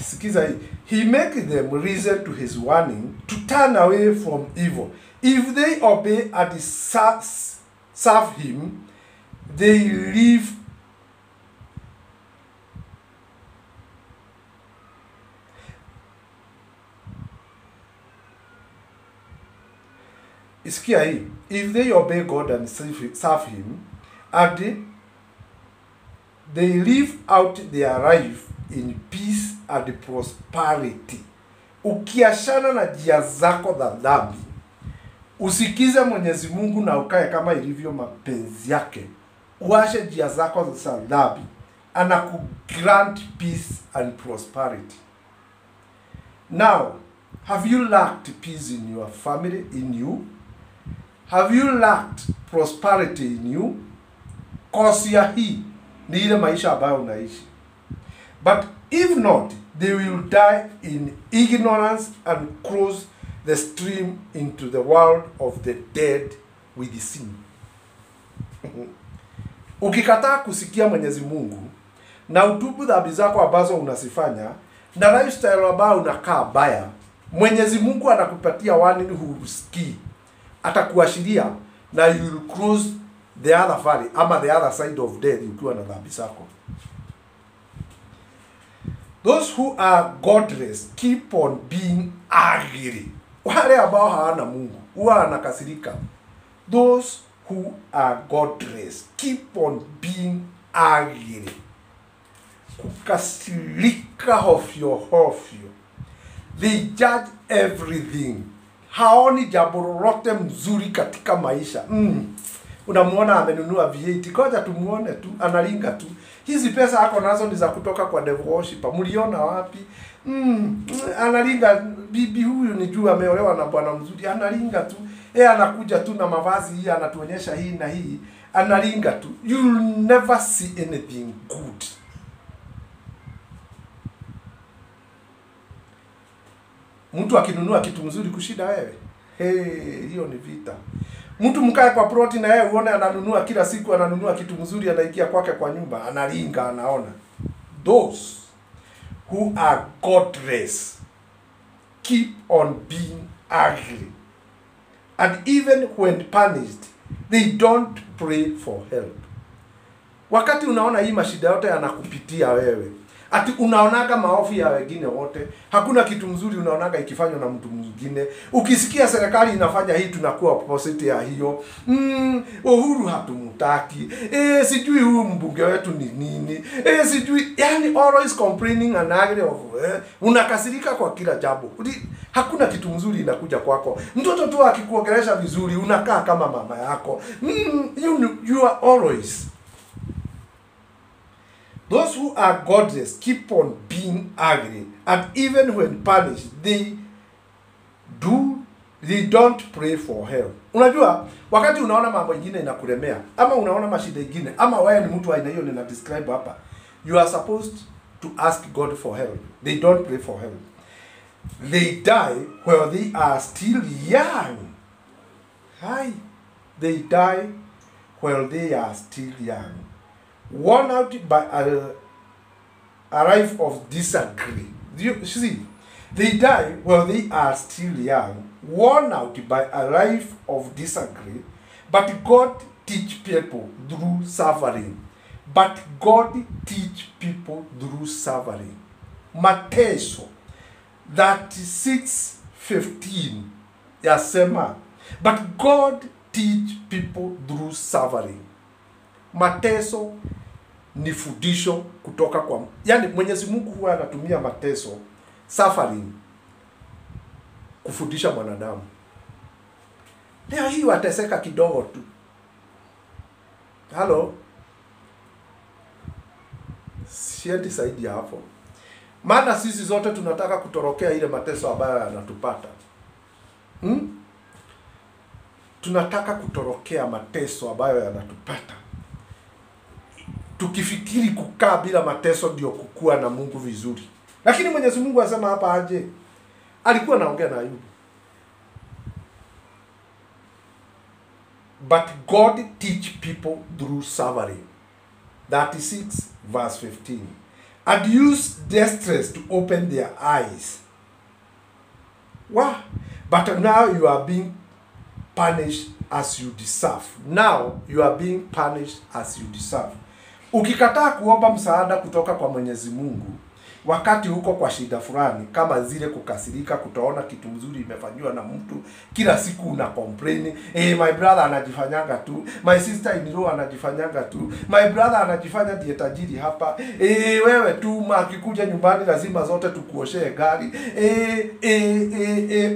sikiza hii, he make them listen to his warning to turn away from evil. If they obey and serve him, they live isikia hii. If they obey God and serve him, and they live out their life in peace and prosperity. Ukiachana na njia zako za dhambi, usikize Mwenyezi Mungu na ukae kama ilivyo mapenzi yake, uache njia zako za dhambi, anakugrant peace and prosperity. Now, have you lacked peace in your family, in you? Have you lacked prosperity in you? Cause ya hii ni ile maisha ambayo unaishi. But if not, they will die in ignorance and cross the stream into the world of the dead with sin. Ukikataa kusikia Mwenyezi Mungu na utubu dhambi zako ambazo unasifanya na lifestyle ambayo unakaa baya, Mwenyezi Mungu anakupatia warning, husikii, atakuashiria na you will cross the other valley ama the other side of death ukiwa na dhambi zako. Those who are godless keep on being angry. Wale ambao hawana Mungu huwa anakasirika. Those who are godless keep on being angry. Kukasirika hofyo. They judge everything. Haoni jambo lolote mzuri katika maisha. Unamuona amenunua V8, koja tumuone tu, analinga tu. Hizi pesa hako nazo ni za kutoka kwa devil worshiper. Mliona wapi? Analinga bibi huyu ni juu ameolewa na bwana mzuri, analinga tu. Anakuja tu na mavazi hii, anatuonyesha hii na hii, analinga tu. You'll never see anything good. Mtu akinunua kitu mzuri kushida wewe, hiyo ni vita. Mtu mkae kwa ploti na yeye uone ananunua kila siku, ananunua kitu mzuri, anaikia kwake kwa nyumba, analinga, anaona. Those who are godless keep on being angry, and even when punished they don't pray for help. Wakati unaona hii mashida yote yanakupitia wewe, ati unaonaga maofi ya wengine wote, hakuna kitu mzuri unaonaga ikifanywa na mtu mwingine. Ukisikia serikali inafanya hii, tunakuwa opposite ya hiyo. Uhuru hatumutaki. Sijui huyu mbunge wetu ni nini. Sijui, yani always complaining and angry of unakasirika kwa kila jambo. Hakuna kitu mzuri inakuja kwako. Mtoto tu akikuongelesha vizuri unakaa kama mama yako. You are always. Those who are godless keep on being angry, and even when punished, they don't pray for help. Unajua, wakati unaona mambo mengine inakulemea, ama unaona mashida mengine, ama wewe ni mtu aina hiyo nina describe hapa, you are supposed to ask God for help. They don't pray for help. They die while they are still young. They die while they are still young. Worn out by a life of disagree. You see, they die while they are still young, worn out by a life of disagree, but God teach people through suffering. Mateso 36:15 yasema, but God teach people through suffering. Mateso ni fundisho kutoka kwa, yani Mwenyezi Mungu huwa anatumia mateso, suffering, kufundisha mwanadamu. Leo hii wateseka kidogo tu. Hello? Siendi zaidi hapo. Maana sisi zote tunataka kutorokea ile mateso ambayo yanatupata. Tunataka kutorokea mateso ambayo yanatupata. Tukifikiri kukaa bila mateso ndio kukua na Mungu vizuri. Lakini Mwenyezi Mungu asema hapa aje? Alikuwa anaongea na Ayubu. But God teach people through suffering. 36:15. And use distress to open their eyes. But now you are being punished as you deserve. Now you are being punished as you deserve. Ukikataa kuomba msaada kutoka kwa Mwenyezi Mungu wakati huko kwa shida fulani, kama zile kukasirika, kutoona kitu mzuri imefanywa na mtu, kila siku una complain, my brother anajifanyanga tu, my sister in law anajifanyanga tu, my brother anajifanya ndiye tajiri hapa, wewe tu akikuja nyumbani lazima zote tukuoshee gari,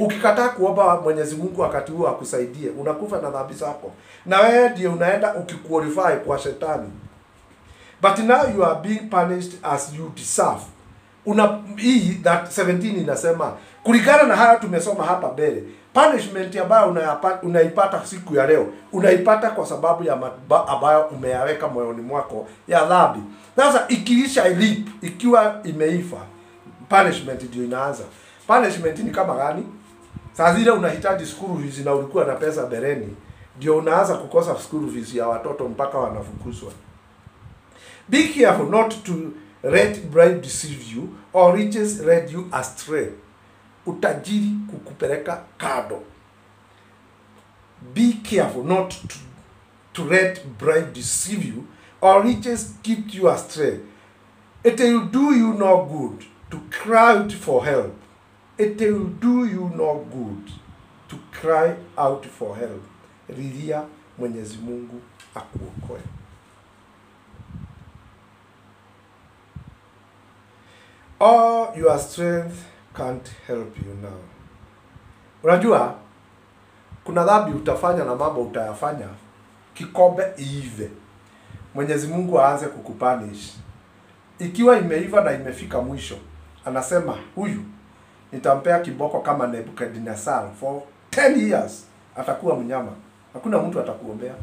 ukikataa kuomba Mwenyezi Mungu wakati huo akusaidie, unakufa na dhambi zako, na wewe ndiye unaenda ukiqualify kwa shetani. But now you are being punished as you deserve. Hii that 17 inasema, kulingana na haya tumesoma hapa mbele, punishment ambayo unaipata siku ya leo, unaipata kwa sababu ya ambayo umeyaweka moyoni mwako ya dhambi. Sasa ikiisha ikiwa imeifa, punishment ndio inaanza. Punishment ni kama gani? Saa zile unahitaji school fees na ulikuwa na pesa bereni, ndio unaanza kukosa school fees ya watoto mpaka wanafukuzwa. Be careful not to let bribe deceive you or riches lead you astray. Utajiri kukupeleka kado. Be careful not to let bribe deceive you or riches keep you astray. It will do you no good to cry out for help. It will do you no good to cry out for help. Lilia Mwenyezi Mungu akuokoe. All your strength can't help you now. Unajua kuna dhambi utafanya na mambo utayafanya kikombe iive, Mwenyezi Mungu aanze kukupunish. Ikiwa imeiva na imefika mwisho, anasema huyu nitampea kiboko kama Nebukadnezar for 10 years, atakuwa mnyama. Hakuna mtu atakuombea.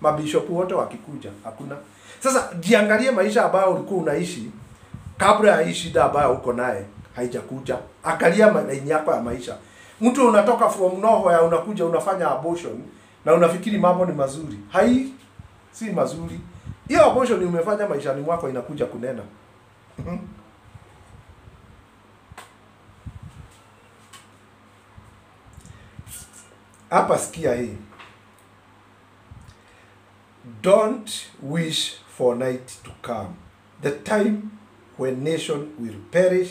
Mabishop wote wakikuja, hakuna. Sasa jiangalie maisha ambayo ulikuwa unaishi kabla ya hii shida ambayo uko naye haijakuja. Angalia line yako ya maisha. Mtu unatoka from nowhere unakuja unafanya abortion na unafikiri mambo ni mazuri. Si mazuri. Hiyo abortion umefanya maishani mwako inakuja kunena. Hapa sikia hii. Don't wish for night to come, the time when nation will perish.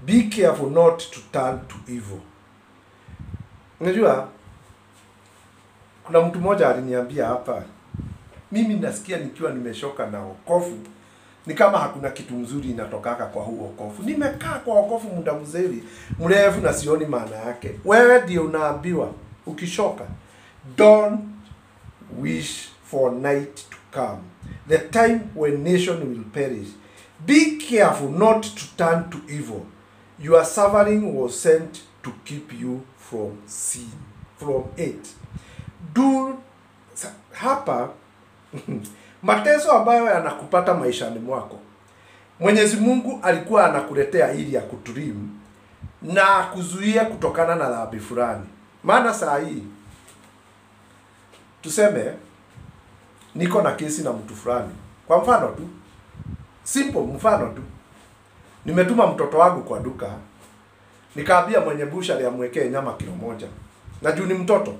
Be careful not to turn to evil. Unajua kuna mtu mmoja aliniambia hapa, mimi nasikia nikiwa nimeshoka na wokovu ni kama hakuna kitu mzuri inatokaka kwa huo wokovu. Nimekaa kwa wokovu muda mrefu na sioni maana yake. Wewe ndio unaambiwa ukishoka, don't wish for night to come, the time when nation will perish. Be careful not to turn to evil. Your suffering was sent to keep you from sin, from it. Do hapa mateso ambayo yanakupata maishani mwako, Mwenyezi Mungu alikuwa anakuletea ili ya kuturimu na kuzuia kutokana na dhambi fulani. Maana saa hii tuseme niko na kesi na mtu fulani. Kwa mfano tu, simple mfano tu, nimetuma mtoto wangu kwa duka, nikaambia mwenye bushari amwekee nyama kilo 1. Na juu ni mtoto,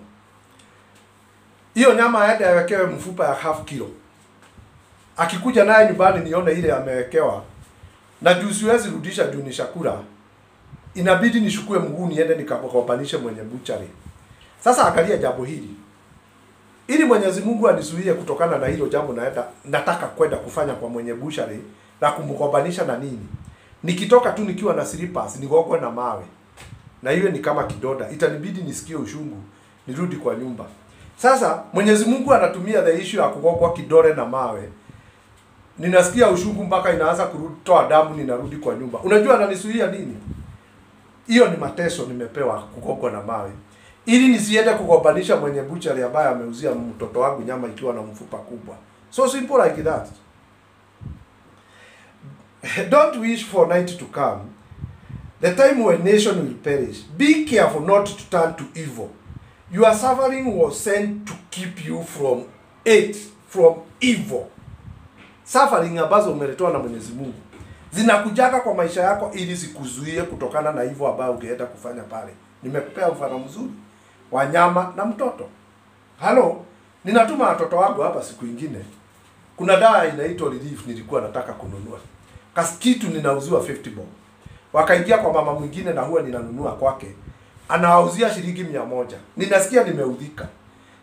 hiyo nyama aende awekewe mfupa ya half kilo. Akikuja naye nyumbani nione ile amewekewa, na juu siwezi rudisha juu ni chakula, inabidi nishukue mguu niende nikakopanishe mwenye buchari. Sasa angalia jambo hili. Ili Mwenyezi Mungu anizuie kutokana na hilo jambo nataka kwenda kufanya kwa mwenye bushari na kumkobanisha na nini. Nikitoka tu nikiwa na slippers, nigogwe na mawe. Na iwe ni kama kidoda, itanibidi nisikie ushungu, nirudi kwa nyumba. Sasa Mwenyezi Mungu anatumia the issue ya kugogwa kidole na mawe. Ninasikia ushungu mpaka inaanza kutoa damu, ninarudi kwa nyumba. Unajua ananisuia nini? Hiyo ni mateso nimepewa, kugogwa na mawe. Ili nisiende kugobanisha mwenye buchari ambaye ameuzia mtoto wangu nyama ikiwa na mfupa kubwa. So simple like that. Don't wish for night to come, the time when nation will perish. Be careful not to turn to evil. Your suffering was sent to keep you from it, from evil. Suffering ambazo umeletewa na Mwenyezi Mungu zinakujaga kwa maisha yako ili zikuzuie kutokana na hivyo ambayo ungeenda kufanya pale. Nimekupea mfano mzuri, wanyama na mtoto. Halo, ninatuma watoto wangu hapa siku nyingine. Kuna dawa inaitwa Relief nilikuwa nataka kununua. Kaskitu ninauziwa 50 bob. Wakaingia kwa mama mwingine na huwa ninanunua kwake, anawauzia shilingi 100. Ninasikia nimeudhika.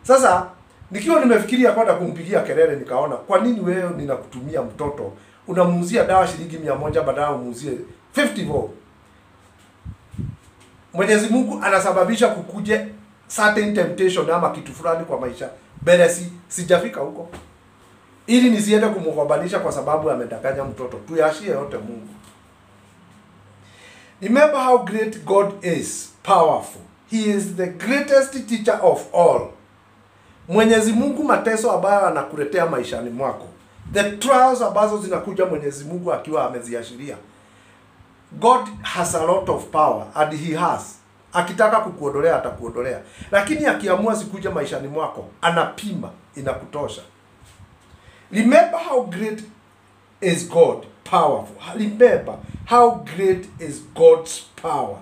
Sasa nikiwa nimefikiria kwenda kumpigia kelele, nikaona kwa nini wewe ninakutumia mtoto unamuuzia dawa shilingi 100 badala umuuzie 50 bob. Mwenyezi Mungu anasababisha kukuje certain temptation ama kitu fulani kwa maisha. Bele sijafika huko, ili nisiende kumgobanisha kwa sababu amedanganya mtoto. Tuyashie yote Mungu. Remember how great God is powerful. He is the greatest teacher of all. Mwenyezi Mungu mateso ambayo anakuletea maishani mwako, the trials ambazo zinakuja Mwenyezi Mungu akiwa ameziashiria. God has a lot of power and he has. Akitaka kukuondolea atakuondolea. Lakini akiamua sikuja maishani mwako, anapima inakutosha. Remember how great is God powerful. Remember how great is God's power.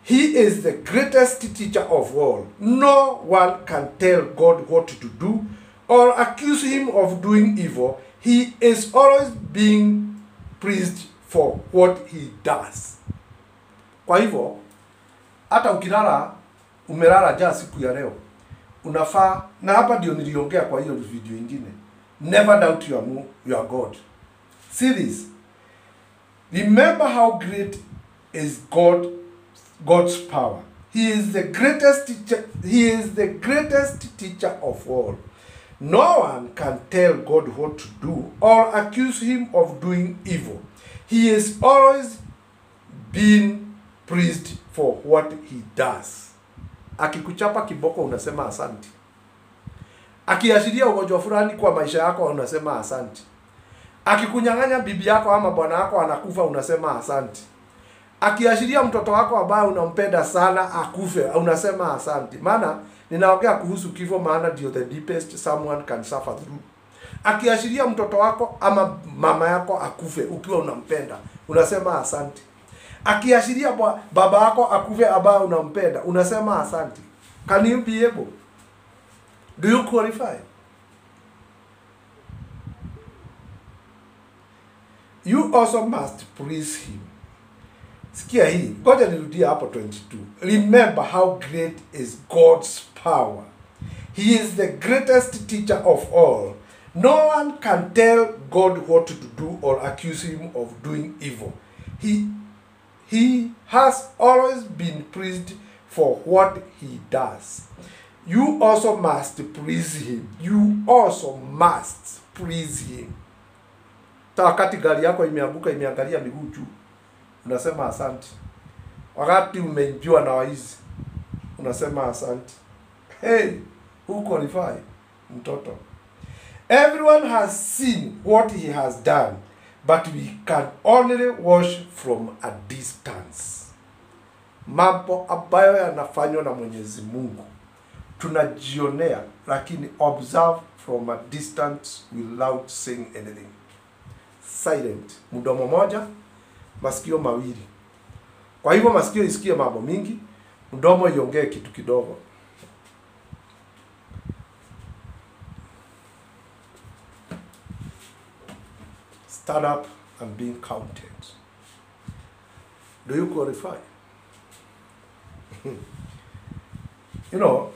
He is the greatest teacher of all. No one can tell God what to do or accuse him of doing evil. He is always being praised for what he does. Kwa hivyo, hata ukilala umelala jana siku ya leo, unafaa, na hapa ndio niliongea kwa hiyo video ingine, never doubt your God. See this. Remember how great is God's power. He is the greatest teacher. He is the greatest teacher of all. No one can tell God what to do or accuse him of doing evil. He is always being praised for what he does. Akikuchapa kiboko unasema asante. Akiashiria ugonjwa fulani kwa maisha yako unasema asante. Akikunyang'anya bibi yako ama bwana yako anakufa unasema asante. Akiashiria mtoto wako ambaye unampenda sana akufe unasema asante. Maana ninaongea kuhusu kifo, maana ndio the deepest someone can suffer through. Akiashiria mtoto wako ama mama yako akufe ukiwa unampenda unasema asante. Akiashiria baba yako akufe ambaye unampenda unasema asante. Can you be able? Do you qualify? You also must praise him. Sikia hii, ngoja nirudie hapo 22. Remember how great is God's power. He is the greatest teacher of all. No one can tell God what to do or accuse him of doing evil. He has always been praised for what he does. You also must praise him. You also must praise him. Wakati gari yako imeanguka imeangalia miguu juu, unasema asante. Wakati umeingiwa na waizi, unasema asante. Hey, who qualify? Mtoto. Everyone has seen what he has done, but we can only watch from a distance. Mambo ambayo yanafanywa na Mwenyezi Mungu tunajionea, lakini observe from a distance without saying anything. Silent. Mdomo moja, masikio mawili. Kwa hivyo masikio isikie mambo mingi, mdomo iongee kitu kidogo. Stand up and being counted. Do you qualify? You know,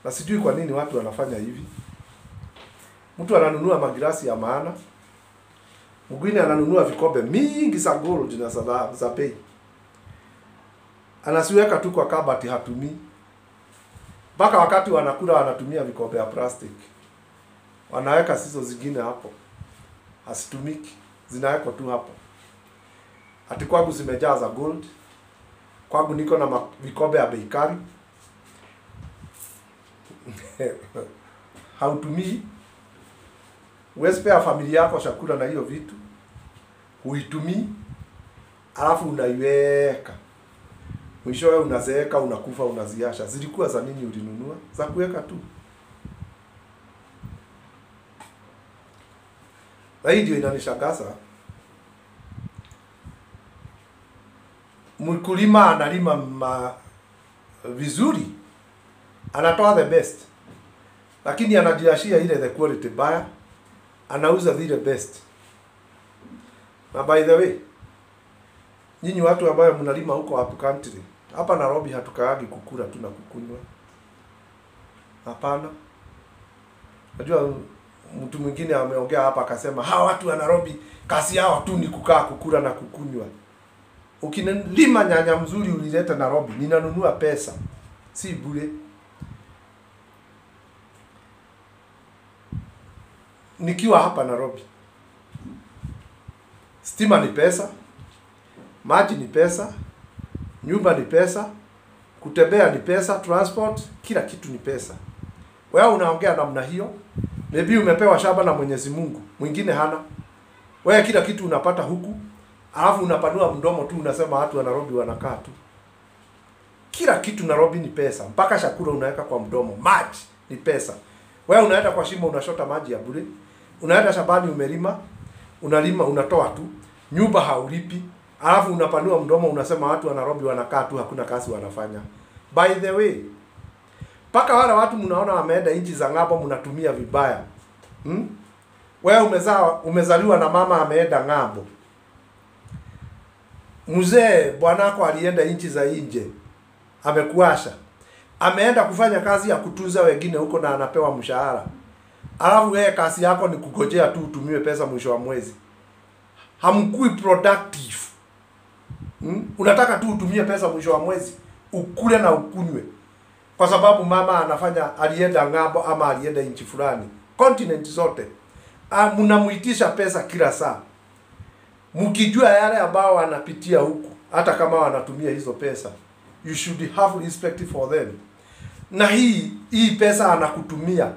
na sijui kwa nini watu wanafanya hivi. Mtu ananunua magirasi ya maana, mwingine ananunua vikombe mingi za gold na za bei. Anasiweka tu kwa kabati, hatumii. Mpaka wakati wanakula wanatumia vikombe ya plastic. Wanaweka sizo zingine hapo. Hasitumiki. Zinawekwa tu hapo. Ati kwangu zimejaa za gold. Kwangu niko na vikombe ya bei kali. Hautumii. Huwezi pea familia yako chakula na hiyo vitu. Huitumii. Alafu unaiweka. Mwishowe unazeeka, unakufa, unaziasha. Zilikuwa za nini ulinunua? Za kuweka tu. Na hii ndio inanishangaza. Mkulima analima vizuri. Anatoa the best. Lakini anajiashia ile the quality baya. Anauza the best. Na by the way, nyinyi watu ambao mnalima huko up country, hapa Nairobi hatukaagi kukula tu na kukunywa. Hapana. Najua mtu mwingine ameongea hapa akasema hawa watu wa Nairobi kazi yao tu ni kukaa kukula na kukunywa. Ukinilima nyanya mzuri ulileta Nairobi, ninanunua pesa. Si bure. Nikiwa hapa Nairobi, stima ni pesa, maji ni pesa, nyumba ni pesa, kutembea ni pesa, transport, kila kitu ni pesa. Wewe unaongea namna hiyo, maybe umepewa shamba na Mwenyezi Mungu, mwingine hana. Wewe kila kitu unapata huku, alafu unapanua mdomo tu unasema watu wa Nairobi wanakaa tu. Kila kitu Nairobi ni pesa, mpaka chakula unaweka kwa mdomo, maji ni pesa. Wewe unaenda kwa shimo unashota maji ya bure. Unaenda shambani umelima, unalima unatoa tu, nyumba haulipi, alafu unapanua mdomo unasema watu wa Nairobi wanakaa tu, hakuna kazi wanafanya. By the way, paka wale watu mnaona wameenda nchi za ng'ambo mnatumia vibaya. Wewe umezaliwa na mama ameenda ng'ambo. Mzee bwanako alienda nchi za nje. Amekuasha. ameenda kufanya kazi ya kutunza wengine huko na anapewa mshahara. Alafu wewe kazi yako ni kugojea tu utumiwe pesa mwisho wa mwezi. Hamkui productive. Unataka tu utumie pesa mwisho wa mwezi, ukule na ukunywe. Kwa sababu mama anafanya alienda ng'ambo ama alienda nchi fulani. Continent zote. Mnamuitisha pesa kila saa. Mkijua yale ambao wanapitia huku, hata kama wanatumia hizo pesa, you should have respect for them. Na hii pesa anakutumia,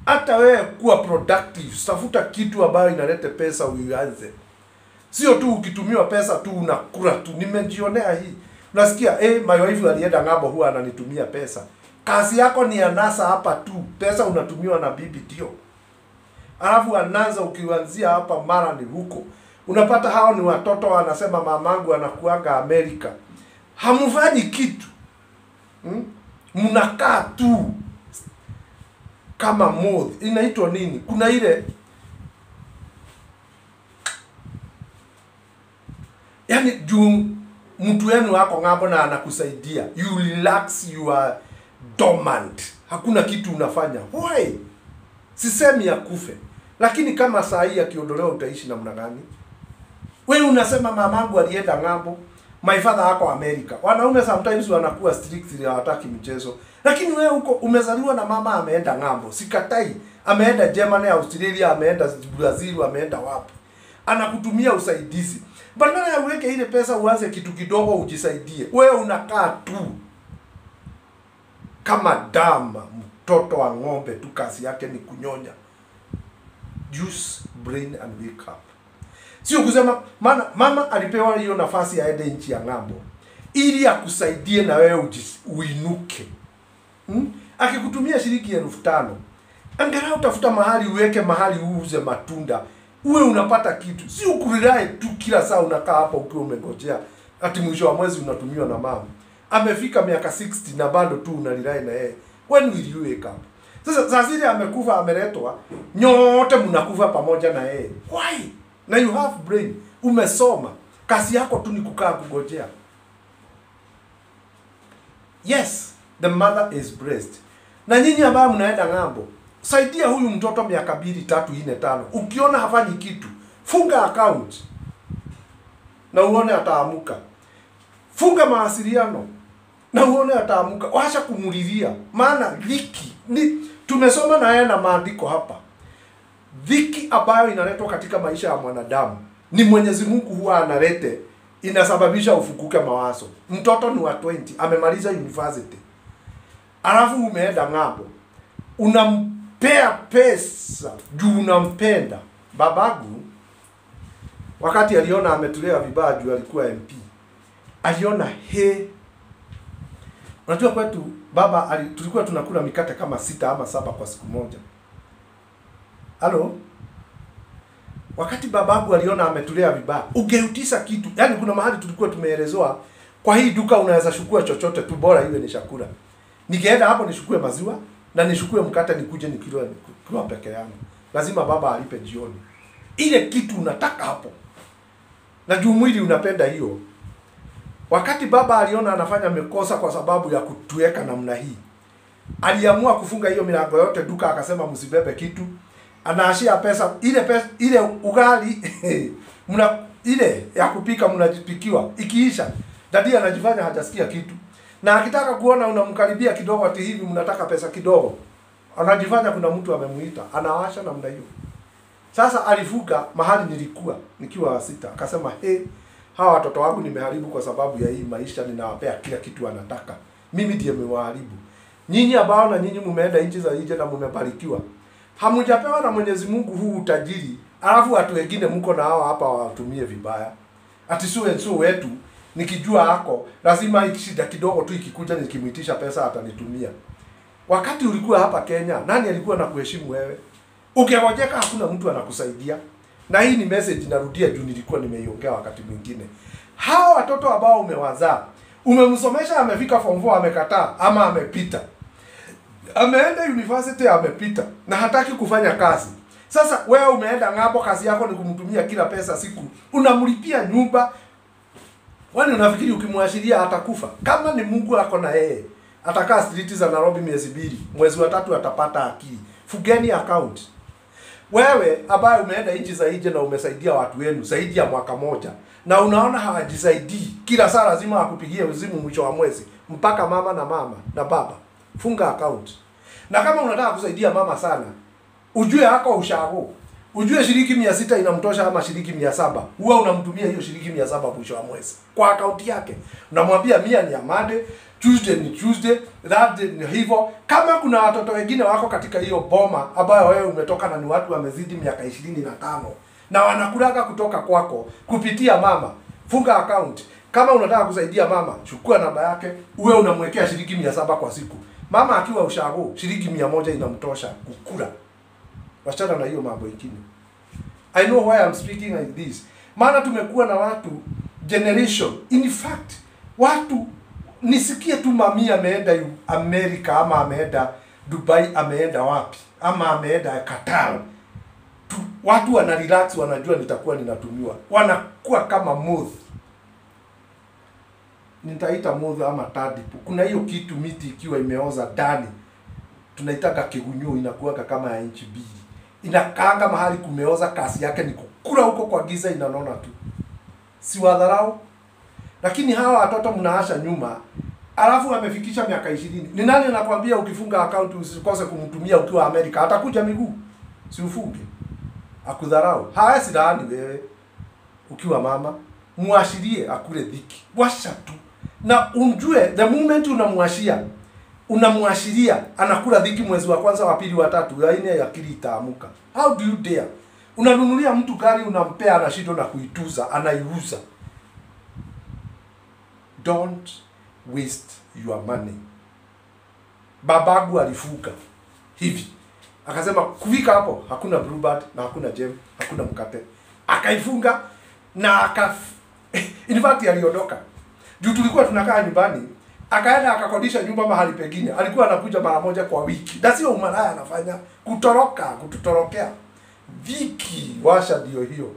hata wewe kuwa productive, tafuta kitu ambayo inaleta pesa uianze. Sio tu ukitumiwa pesa tu unakula tu. Nimejionea hii. Unasikia my wife alienda ng'ambo huwa ananitumia pesa. Kazi yako ni anasa hapa tu. Pesa unatumiwa na bibi ndio. Alafu anaanza ukianzia hapa mara ni huko. Unapata hao ni watoto wanasema mamangu anakuaga Amerika. Hamfanyi kitu. Mnakaa tu kama moth. Inaitwa nini? Kuna ile yani juu mtu wenu wako ng'ambo na anakusaidia. You relax, you are dormant. Hakuna kitu unafanya. Why? Sisemi ya kufe. Lakini kama saa hii akiondolewa utaishi namna gani? Wewe unasema mamangu alienda ng'ambo, my father wako America. Wanaume sometimes wanakuwa strict, hawataki mchezo. Lakini wewe huko umezaliwa na mama ameenda ng'ambo. Sikatai. Ameenda Germany, Australia, ameenda Brazil, ameenda wapi. Anakutumia usaidizi. Badala ya uweke ile pesa uanze kitu kidogo ujisaidie. Wewe unakaa tu kama dama, mtoto wa ng'ombe tu, kazi yake ni kunyonya. Use brain and wake up. Sio kusema mama alipewa hiyo nafasi aende nchi ya ng'ambo ili akusaidie na wewe uinuke. Akikutumia shilingi 5,000, angalau utafuta mahali uweke, mahali uuze matunda. Uwe unapata kitu. Si ukulirae tu kila saa unakaa hapa ukiwa umengojea ati mwisho wa mwezi unatumiwa na mama. Amefika miaka 60 na bado tu unalirai na yeye. When will you wake up? Sasa zile amekufa ameletwa, nyote mnakufa pamoja na yeye. Why? Na you have brain. Umesoma. Kazi yako tu ni kukaa kungojea. Yes, the mother is blessed. Na nyinyi ambao mnaenda ng'ambo, saidia huyu mtoto miaka 2, 3, 4, 5. Ukiona hafanyi kitu, funga account. Na uone ataamuka. Funga mawasiliano. Na uone ataamuka. Wacha kumulilia. Maana dhiki tumesoma na yeye na maandiko hapa. Dhiki ambayo inaletwa katika maisha ya mwanadamu ni Mwenyezi Mungu huwa analete, inasababisha ufukuke mawazo. Mtoto ni wa 20, amemaliza university. Alafu umeenda ng'ambo. Unampea pesa juu unampenda. Babagu wakati aliona ametulea vibaya juu alikuwa MP, aliona unajua kwetu baba tulikuwa tunakula mikate kama 6 ama 7 kwa siku moja. Halo? Wakati babagu aliona ametulea vibaya, ungeutisa kitu. Yaani kuna mahali tulikuwa tumeelezewa, kwa hii duka unaweza chukua chochote tu bora iwe ni chakula. Ningeenda hapo nishukue maziwa na nishukue mkate nikuje nikila peke yangu. Lazima baba alipe jioni. Ile kitu unataka hapo. Na juu mwili unapenda hiyo. Wakati baba aliona anafanya makosa kwa sababu ya kutuweka namna hii, aliamua kufunga hiyo milango yote duka, akasema msibebe kitu. Anaashia pesa ile ugali ile ya kupika mnajipikiwa ikiisha, dadi anajifanya hajasikia kitu. Na akitaka kuona unamkaribia kidogo ati hivi mnataka pesa kidogo, anajifanya kuna mtu amemuita, anawasha namna hiyo. Sasa alifuka mahali nilikuwa nikiwa wa 6, akasema hawa watoto wangu nimeharibu kwa sababu ya hii maisha, ninawapea kila kitu wanataka. Mimi ndiye nimewaharibu. Nyinyi ambao na nyinyi mumeenda nchi za nje na mmebarikiwa, hamujapewa na Mwenyezi Mungu huu utajiri, alafu watu wengine mko na hao hapa watumie vibaya. Ati so wetu nikijua hako lazima ikishida kidogo tu ikikuja nikimuitisha pesa atanitumia. Wakati ulikuwa hapa Kenya, nani alikuwa anakuheshimu wewe? Ukingojeka hakuna mtu anakusaidia. Na hii ni message narudia juu nilikuwa nimeiongea wakati mwingine. Hao watoto ambao umewazaa, umemsomesha amefika form 4 amekataa ama amepita. Ameenda university amepita na hataki kufanya kazi. Sasa wewe umeenda ng'ambo, kazi yako ni kumtumia kila pesa siku. Unamlipia nyumba. Wani unafikiri ukimwashiria atakufa? Kama ni Mungu ako na yeye, atakaa street za Nairobi miezi 2, mwezi wa 3 atapata akili. Fungeni account. Wewe ambaye umeenda nchi za nje na umesaidia watu wenu zaidi ya mwaka moja na unaona hawajisaidii, kila saa lazima akupigie uzimu mwisho wa mwezi, mpaka mama na baba, funga account. Na kama unataka kusaidia mama sana, ujue hako ushago, ujue shilingi 600 inamtosha ama shilingi 700, huwa unamtumia hiyo shilingi 700 mwisho wa mwezi kwa account yake. Unamwambia 100 ni ya Monday, Tuesday ni Tuesday, Thursday ni hivyo. Kama kuna watoto wengine wako katika hiyo boma ambayo wewe umetoka na ni watu wamezidi miaka 25 na wanakulaga kutoka kwako kupitia mama, funga account. Kama unataka kusaidia mama, chukua namba yake, uwe unamwekea shilingi 700 kwa siku. Mama akiwa ushago, shilingi 100 inamtosha kukula. Wachana na hiyo mambo mengine. I know why I'm speaking like this. Maana tumekuwa na watu generation. In fact, watu nisikie tu mami ameenda Amerika ama ameenda Dubai, ameenda wapi ama ameenda Qatar. Watu wana relax, wanajua nitakuwa ninatumiwa. Wanakuwa kama moth. Nitaita moth ama tadipu. Kuna hiyo kitu miti ikiwa imeoza ndani, tunaitaka kigunyo, inakuwa kama ya inchi 2. Inakaanga mahali kumeoza, kasi yake ni kukula huko kwa giza, inanona tu. Si wadharau. Lakini hawa watoto mnaasha nyuma, alafu amefikisha miaka 20. Ni nani anakuambia ukifunga account usikose kumtumia ukiwa Amerika? Atakuja miguu. Si ufunge. Akudharau. Hawezi laani wewe ukiwa mama, muashirie akule dhiki. Washa tu. Na unjue the moment unamwashiria anakula dhiki mwezi wa kwanza, wa pili, wa 3, ya 4 akili itaamuka. How do you dare? Unanunulia mtu gari, unampea anashindo na kuituza, anaiuza. Don't waste your money. Babagu alifuka hivi, akasema kufika hapo hakuna bluebird na hakuna jam, hakuna mkate. Akaifunga na in fact aliondoka. Juu tulikuwa tunakaa nyumbani, akaenda akakodisha nyumba mahali pengine. Alikuwa anakuja mara moja kwa wiki. Na sio umalaya anafanya, kututorokea. Wiki washa ndio hiyo.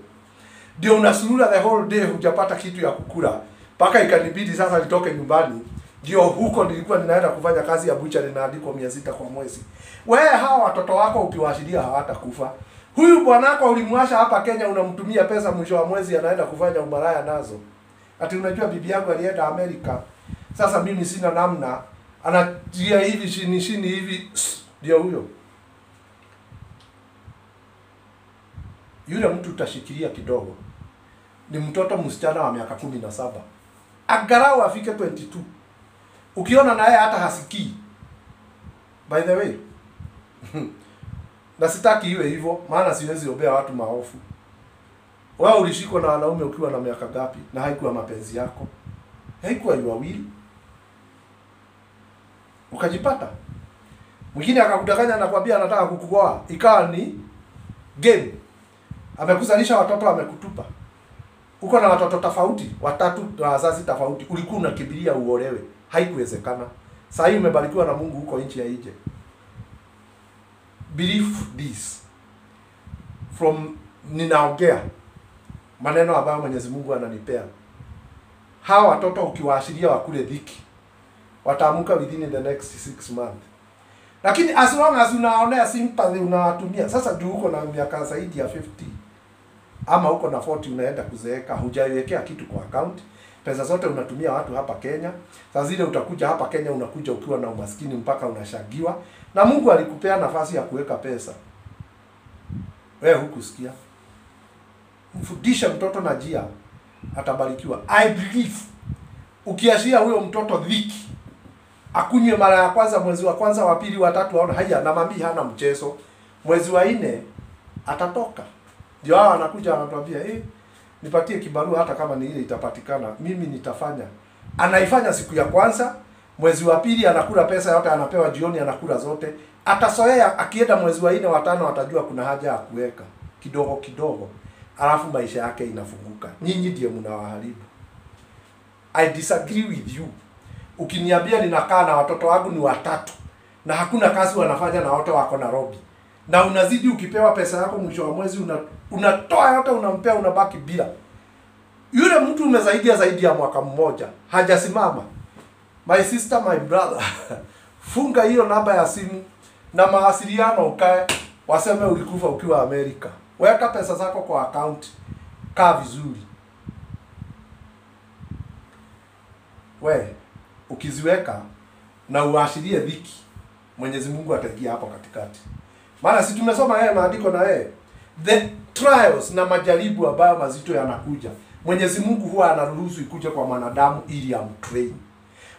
Ndio unasulula the whole day, hujapata kitu ya kukula. Paka ikanibidi sasa nitoke nyumbani. Ndio huko nilikuwa ninaenda kufanya kazi ya butcher, ninaandikwa 600 kwa mwezi. Wewe hawa watoto wako ukiwaashiria hawatakufa. Huyu bwanako ulimwasha hapa Kenya, unamtumia pesa mwisho wa mwezi anaenda kufanya umalaya nazo. Ati unajua bibi yangu alienda Amerika, sasa mimi sina namna, anatia hivi shini hivi. Ndio huyo. Yule mtu utashikilia kidogo ni mtoto msichana wa miaka 17. Agarau afike 22. Ukiona naye hata hasikii. By the way, na sitaki iwe hivyo, maana siwezi ombea watu maofu. Wewe ulishikwa na wanaume ukiwa na miaka gapi na haikuwa mapenzi yako? Haikuwa your will. Ukajipata. Mwingine akakudanganya na kuambia anataka kukuoa, ikawa ni game. Amekuzalisha watoto, amekutupa. Uko na watoto tofauti, 3 na wazazi tofauti. Ulikuwa unakibiria uolewe, haikuwezekana. Sasa hivi umebarikiwa na Mungu huko nchi ya nje. Believe this. Ninaongea maneno ambayo Mwenyezi Mungu ananipea. Hawa watoto ukiwaashiria wakule dhiki, wataamuka within the next 6 months. Lakini as long as unaonea sympathy, unawatumia. Sasa juu uko na miaka zaidi ya 50 ama uko na 40, unaenda kuzeeka, hujaiwekea kitu kwa account. Pesa zote unatumia watu hapa Kenya. Sasa zile utakuja hapa Kenya, unakuja ukiwa na umaskini mpaka unashagiwa. Na Mungu alikupea nafasi ya kuweka pesa. Wewe hukusikia. Mfundisha mtoto na njia, atabarikiwa. I believe ukiashia huyo mtoto dhiki, akunywe mara ya kwanza, mwezi wa kwanza, wa pili, wa 3, aone haya na mami hana mchezo. Mwezi wa 4 atatoka. Ndio hao anakuja anatuambia, nipatie kibarua hata kama ni ile itapatikana, mimi nitafanya. Anaifanya siku ya kwanza, mwezi wa pili anakula pesa yote, anapewa jioni, anakula zote. Atasoea, akienda mwezi wa 4, wa 5 atajua kuna haja ya kuweka kidogo kidogo. Alafu maisha yake inafunguka. Nyinyi ndio mnawaharibu. I disagree with you. Ukiniambia ninakaa na watoto wangu ni 3 na hakuna kazi wanafanya na wote wako Nairobi, na unazidi ukipewa pesa yako mwisho wa mwezi unatoa yote unampea, unabaki bila. Yule mtu umezaidia zaidi ya mwaka mmoja, hajasimama. My sister, my brother, funga hiyo namba ya simu na mawasiliano ukae, waseme ulikufa ukiwa Amerika. Weka pesa zako kwa account, kaa vizuri. Ukiziweka na uashirie dhiki, Mwenyezi Mungu ataingia hapo katikati. Maana si tumesoma maandiko na the trials na majaribu ambayo mazito yanakuja, Mwenyezi Mungu huwa anaruhusu ikuje kwa mwanadamu ili amtrain.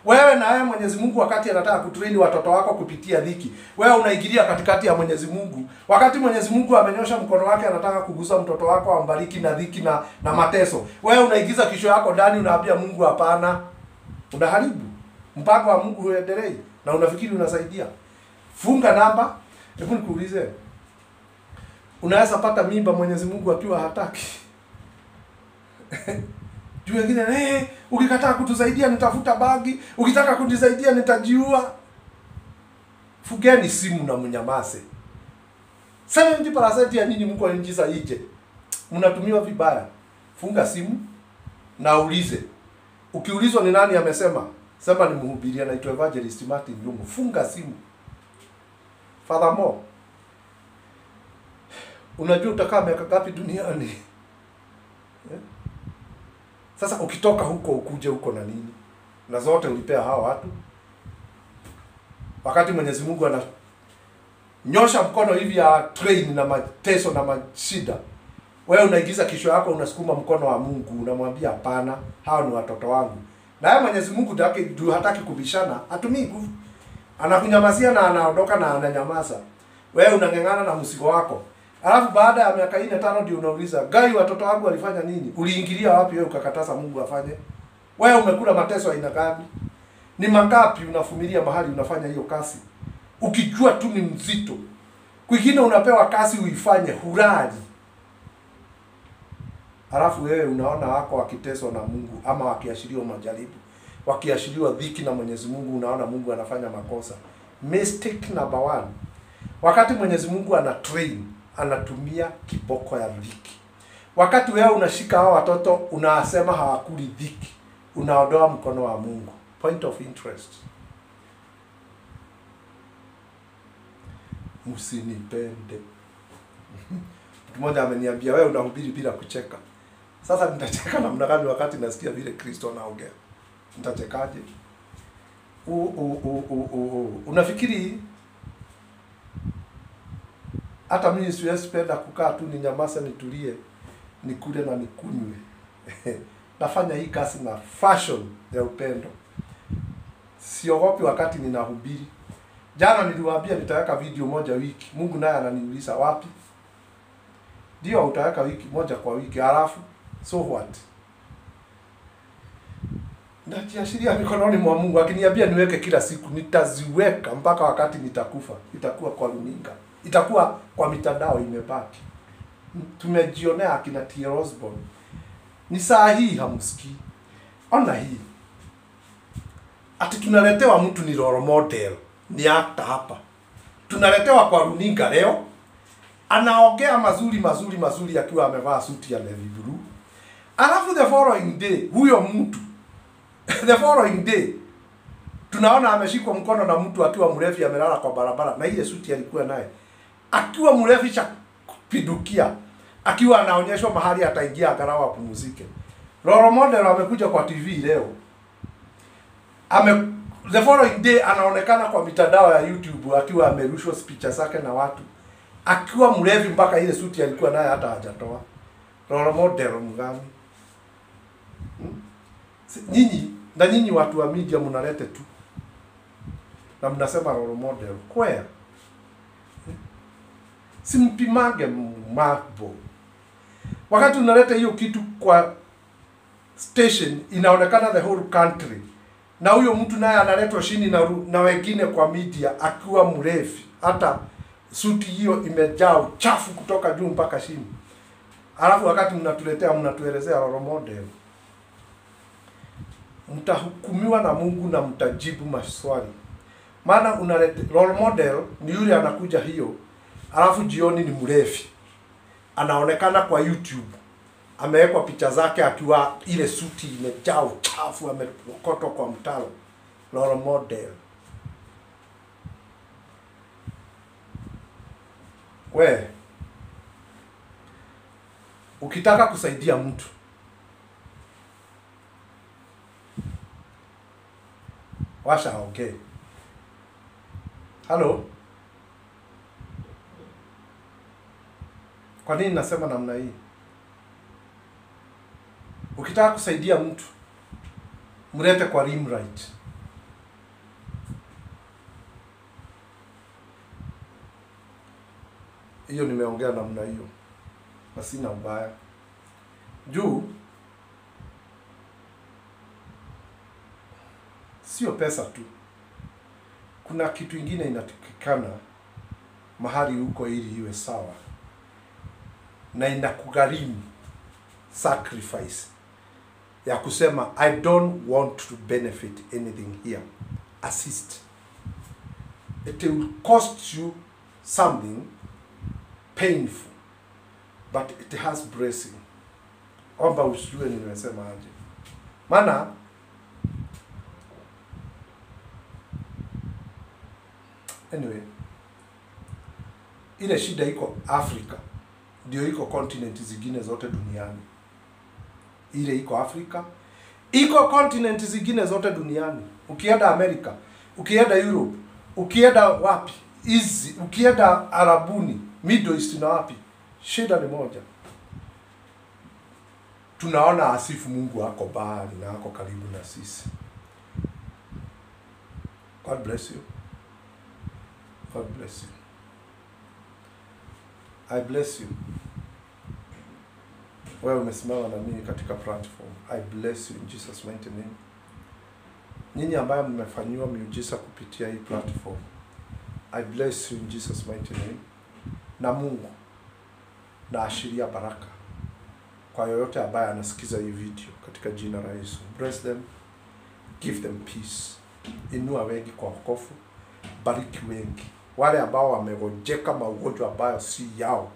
Wewe na wewe Mwenyezi Mungu wakati anataka kutrain watoto wako kupitia dhiki, wewe unaingilia katikati ya Mwenyezi Mungu. Wakati Mwenyezi Mungu amenyosha mkono wake anataka kugusa mtoto wako ambariki na dhiki na mateso, wewe unaigiza kisho yako ndani, unaambia Mungu hapana. Unaharibu mpango wa Mungu, huendelei na unafikiri unasaidia. Funga namba. Hebu nikuulize, unaweza pata mimba Mwenyezi Mungu akiwa hataki? Juu wengine ukikataa kutusaidia nitafuta bagi, ukitaka kunisaidia nitajiua. Fugeni simu na mnyamase. 70% ya nyinyi mko nje za nje, mnatumiwa vibaya. Funga simu na ulize. Ukiulizwa ni nani amesema, sema ni mhubiri anaitwa Evangelist Martin Lungu. Funga simu. Furthermore, unajua utakaa miaka ngapi duniani? Sasa ukitoka huko ukuje huko na nini? Na zote ulipea hawa watu. Wakati Mwenyezi Mungu ananyosha mkono hivi ya train na mateso na mashida, wewe unaigiza kisho yako, unasukuma mkono wa Mungu, unamwambia hapana, hao ni watoto wangu. Na yeye Mwenyezi Mungu hataki kubishana, atumii nguvu. Anakunyamazia na anaondoka na ananyamaza. Wewe unang'ang'ana na mzigo wako. Alafu baada ya miaka 4-5 ndio unauliza, "Gai, watoto wangu walifanya nini?" Uliingilia wapi wewe ukakataza Mungu afanye? Wewe umekula mateso aina gani? Ni mangapi unafumilia mahali unafanya hiyo kazi? Ukijua tu ni mzito. Kwingine unapewa kazi uifanye, hurali. Alafu wewe unaona wako wakiteswa na Mungu ama wakiashiriwa majaribu, wakiashiriwa dhiki na Mwenyezi Mungu, unaona Mungu anafanya makosa. Mistake number 1. Wakati Mwenyezi Mungu anatrain, anatumia kiboko ya dhiki. Wakati wewe unashika hao watoto unasema hawakuli dhiki, unaondoa mkono wa Mungu. Point of interest. Msinipende. Mtu mmoja ameniambia, wewe unahubiri bila kucheka. Sasa nitacheka namna gani wakati nasikia vile Kristo anaongea? Nitachekaje? Unafikiri hata mimi siwezi penda kukaa tu ninyamaze, nitulie, nikule na nikunywe? Nafanya hii kazi na fashion ya upendo. Siogopi wakati ninahubiri. Jana niliwaambia nitaweka video moja wiki. Mungu naye ananiuliza wapi? Ndio utaweka wiki moja kwa wiki, halafu so what? Najiashiria mikononi mwa Mungu. Akiniambia niweke kila siku, nitaziweka mpaka wakati nitakufa. Itakuwa kwa runinga, itakuwa kwa mitandao imebaki. Tumejionea akina T. Osborne. Ni saa hii hamsikii. Ona hii. Ati tunaletewa mtu ni role model, ni actor hapa. Tunaletewa kwa runinga leo. Anaongea mazuri akiwa amevaa suti ya navy blue. Alafu the following day, huyo mtu the following day tunaona ameshikwa mkono na mtu akiwa mrefu amelala kwa barabara na ile suti alikuwa naye. Akiwa mrefu cha kupidukia, akiwa anaonyeshwa mahali ataingia agarawa pumzike. Role model amekuja kwa TV leo. The following day anaonekana kwa mitandao ya YouTube akiwa amerushwa picha zake na watu. Akiwa mrefu mpaka ile suti alikuwa naye hata hajatoa. Role model mgani? Nyinyi watu wa media mnalete tu. Na mnasema role model. Kwea? Simpimage mambo. Wakati unaleta hiyo kitu kwa station, inaonekana the whole country. Na huyo mtu naye analetwa chini na wengine kwa media akiwa mrefu. Hata suti hiyo imejaa uchafu kutoka juu mpaka chini. Alafu wakati mnatuelezea role model, mtahukumiwa na Mungu na mtajibu maswali. Maana unaleta role model ni yule anakuja hiyo, alafu jioni ni mrefu. Anaonekana kwa YouTube. Amewekwa picha zake akiwa ile suti imejaa uchafu, amekotwa kwa mtalo. role model. We ukitaka kusaidia mtu, washa okay. Halo? Kwa nini nasema namna hii? Ukitaka kusaidia mtu, mlete kwa Limelight. Hiyo nimeongea namna hiyo. Na sina ubaya. Juu sio pesa tu. Kuna kitu ingine inatakikana mahali huko ili iwe sawa. Na inakugharimu sacrifice ya kusema I don't want to benefit anything here. Assist. It will cost you something painful, but it has blessing. Omba usijue nimesema aje. Maana anyway, ile shida iko Afrika ndio iko continent zingine zote duniani. Ile iko Afrika, iko continent zingine zote duniani. Ukienda Amerika, ukienda Europe, ukienda wapi? Hizi ukienda Arabuni, Middle East na wapi? Shida ni moja. Tunaona asifu Mungu ako mbali na ako karibu na sisi. God bless you. God bless you. I bless you. Wewe umesimama na mimi katika platform. I bless you in Jesus mighty name. Nyinyi ambaye mmefanywa miujiza kupitia hii platform, I bless you in Jesus mighty name. Na Mungu na ashiria baraka kwa yoyote ambaye anasikiza hii video katika jina la Yesu. Bless them, give them peace. Inua wengi kwa wokovu, bariki wengi. Wale ambao wamegojeka magonjwa ambayo si yao,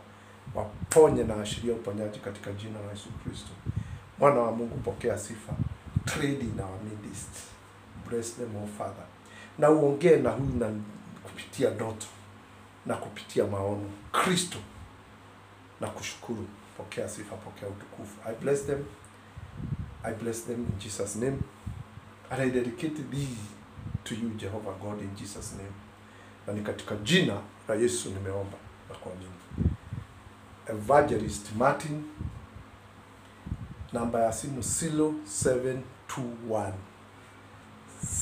waponye na ashiria uponyaji katika jina la Yesu Kristo. Mwana wa Mungu, pokea sifa. Trade in our midst. Bless them, oh Father. Na uongee na huyu na kupitia ndoto na kupitia maono. Kristo, na kushukuru. Pokea sifa, pokea utukufu. I bless them. I bless them in Jesus name. And I dedicate thee to you, Jehovah God, in Jesus name. Na ni katika jina la Yesu nimeomba na kuamini. Evangelist Martin, namba ya simu 0721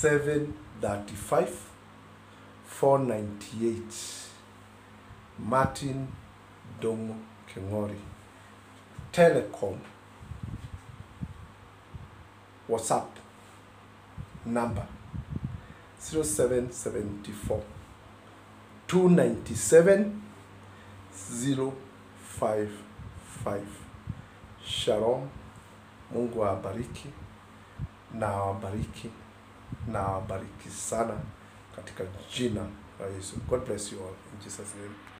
735 498. Martin Domo Kingori. Telecom WhatsApp number 0774 297 055. Shalom. Mungu awabariki na awabariki na awabariki sana katika jina la Yesu. God bless you all in Jesus name.